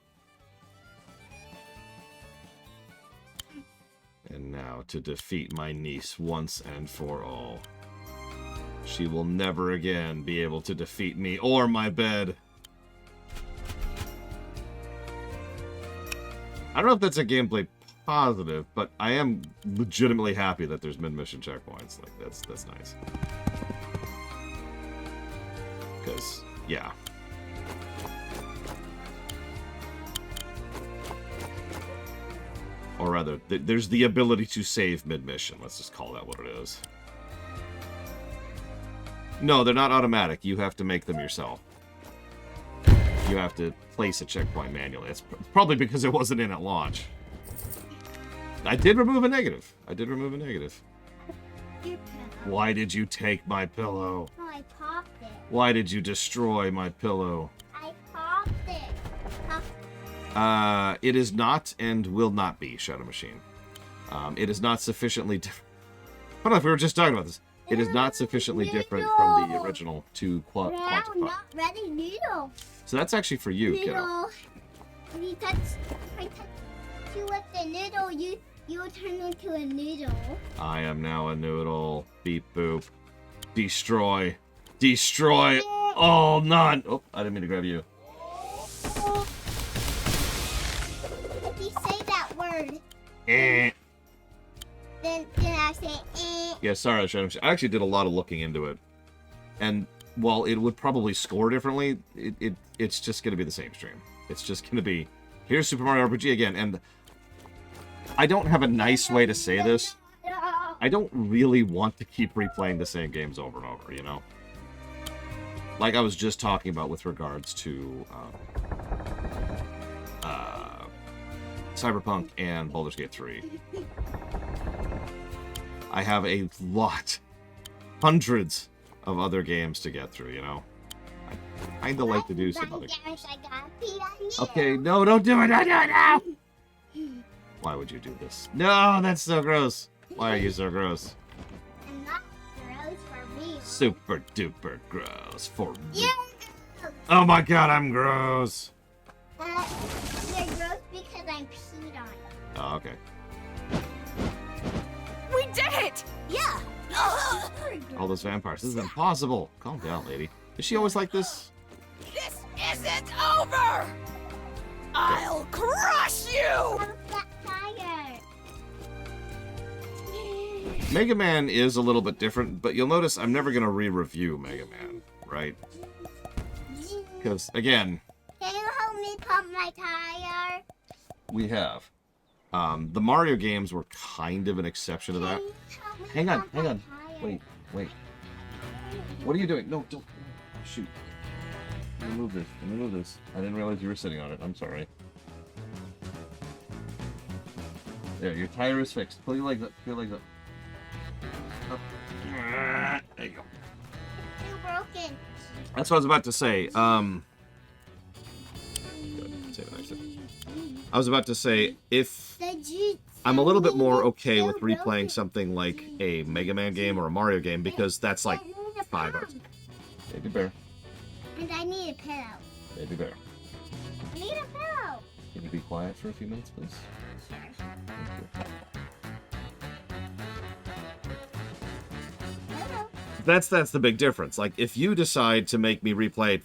And now to defeat my niece once and for all. She will never again be able to defeat me or my bed. I don't know if that's a gameplay positive, but I am legitimately happy that there's mid-mission checkpoints. Like, that's nice. Because, yeah. Or rather, there's the ability to save mid-mission. Let's just call that what it is. No, they're not automatic. You have to make them yourself. You have to place a checkpoint manually. It's probably because it wasn't in at launch. I did remove a negative. I did remove a negative. Why did you take my pillow? Oh, I popped it. Why did you destroy my pillow? I popped it. It is not and will not be Shadow Machine. It is not sufficiently I don't know if we were just talking about this. It is not sufficiently different from the original to quantify. Not ready noodle. So that's actually for you, kiddo. Noodle. If you touch you with the noodle, you'll turn into a noodle. I am now a noodle. Beep boop. Destroy. Destroy. Oh, none. Oh, I didn't mean to grab you. If you say that word, Eh. then I say eh. Yeah, sorry, I actually did a lot of looking into it. And while it would probably score differently, it's just going to be the same stream. It's just going to be, here's Super Mario RPG again. And I don't have a nice way to say this. I don't really want to keep replaying the same games over and over, you know? Like I was just talking about with regards to Cyberpunk and Baldur's Gate 3. I have a lot, hundreds of other games to get through, you know? I kind of like to do some other games. Okay, no, don't do it! No! Why would you do this? No, that's so gross. Why are you so gross? I'm not gross for me. Super duper gross for me. You're Oh my god, I'm gross. you're gross because I'm peed on. Oh, okay. We did it! Yeah! All those vampires. This is impossible. Calm down, lady. Is she always like this? This isn't over! I'll crush you! I'm that tired. Mega Man is a little bit different, but you'll notice I'm never going to re-review Mega Man, right? Because, again, Can you help me pump my tire? we have. The Mario games were kind of an exception to that. Can you help me Hang on, pump hang my on. tire? Wait. What are you doing? No, don't. Shoot. Let me move this. Let me move this. I didn't realize you were sitting on it. I'm sorry. There, your tire is fixed. Pull your legs up. Pull your legs up. Up. There you go. Too broken. That's what I was about to say. Good. Say it nicer. I was about to say, if I'm a little bit more okay with replaying something like a Mega Man game or a Mario game, because that's like 5 hours. Baby bear. And I need a pillow. Baby bear. I need a pillow. Can you be quiet for a few minutes, please? Thank you. Pillow. That's the big difference. Like, if you decide to make me replay,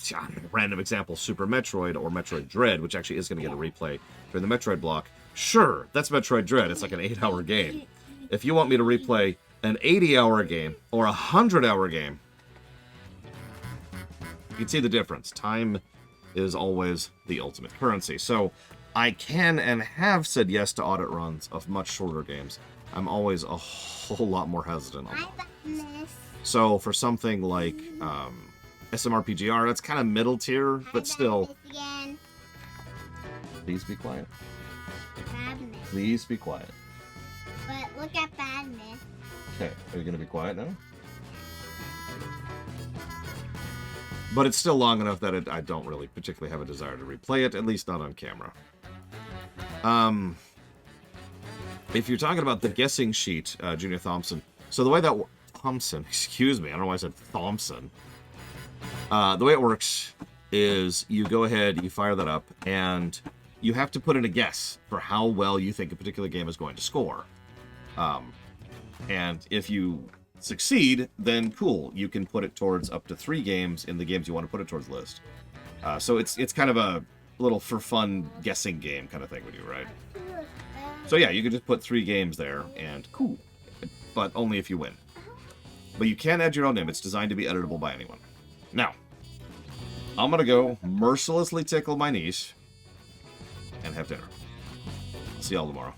random example, Super Metroid or Metroid Dread, which actually is going to get a replay during the Metroid block, sure, that's Metroid Dread. It's like an 8-hour game. If you want me to replay an 80-hour game or a 100-hour game, you can see the difference. Time is always the ultimate currency. So I can and have said yes to audit runs of much shorter games. I'm always a whole lot more hesitant on I that. got this. So for something like SMRPGR, that's kind of middle tier, but I still. got this again. Please be quiet. Badness. Please be quiet. But look at badness. Okay, are you going to be quiet now? But it's still long enough that I don't really particularly have a desire to replay it, at least not on camera. If you're talking about the guessing sheet, Junior Thompson, so the way that Thompson, excuse me, I don't know why I said Thompson. The way it works is you go ahead, you fire that up, and you have to put in a guess for how well you think a particular game is going to score. And if you succeed, then cool, you can put it towards up to 3 games in the games you want to put it towards list. So it's kind of a little for fun guessing game kind of thing with you, right? So yeah, you can just put 3 games there and cool, but only if you win. But you can add your own name. It's designed to be editable by anyone. Now, I'm gonna go mercilessly tickle my niece and have dinner. See y'all tomorrow.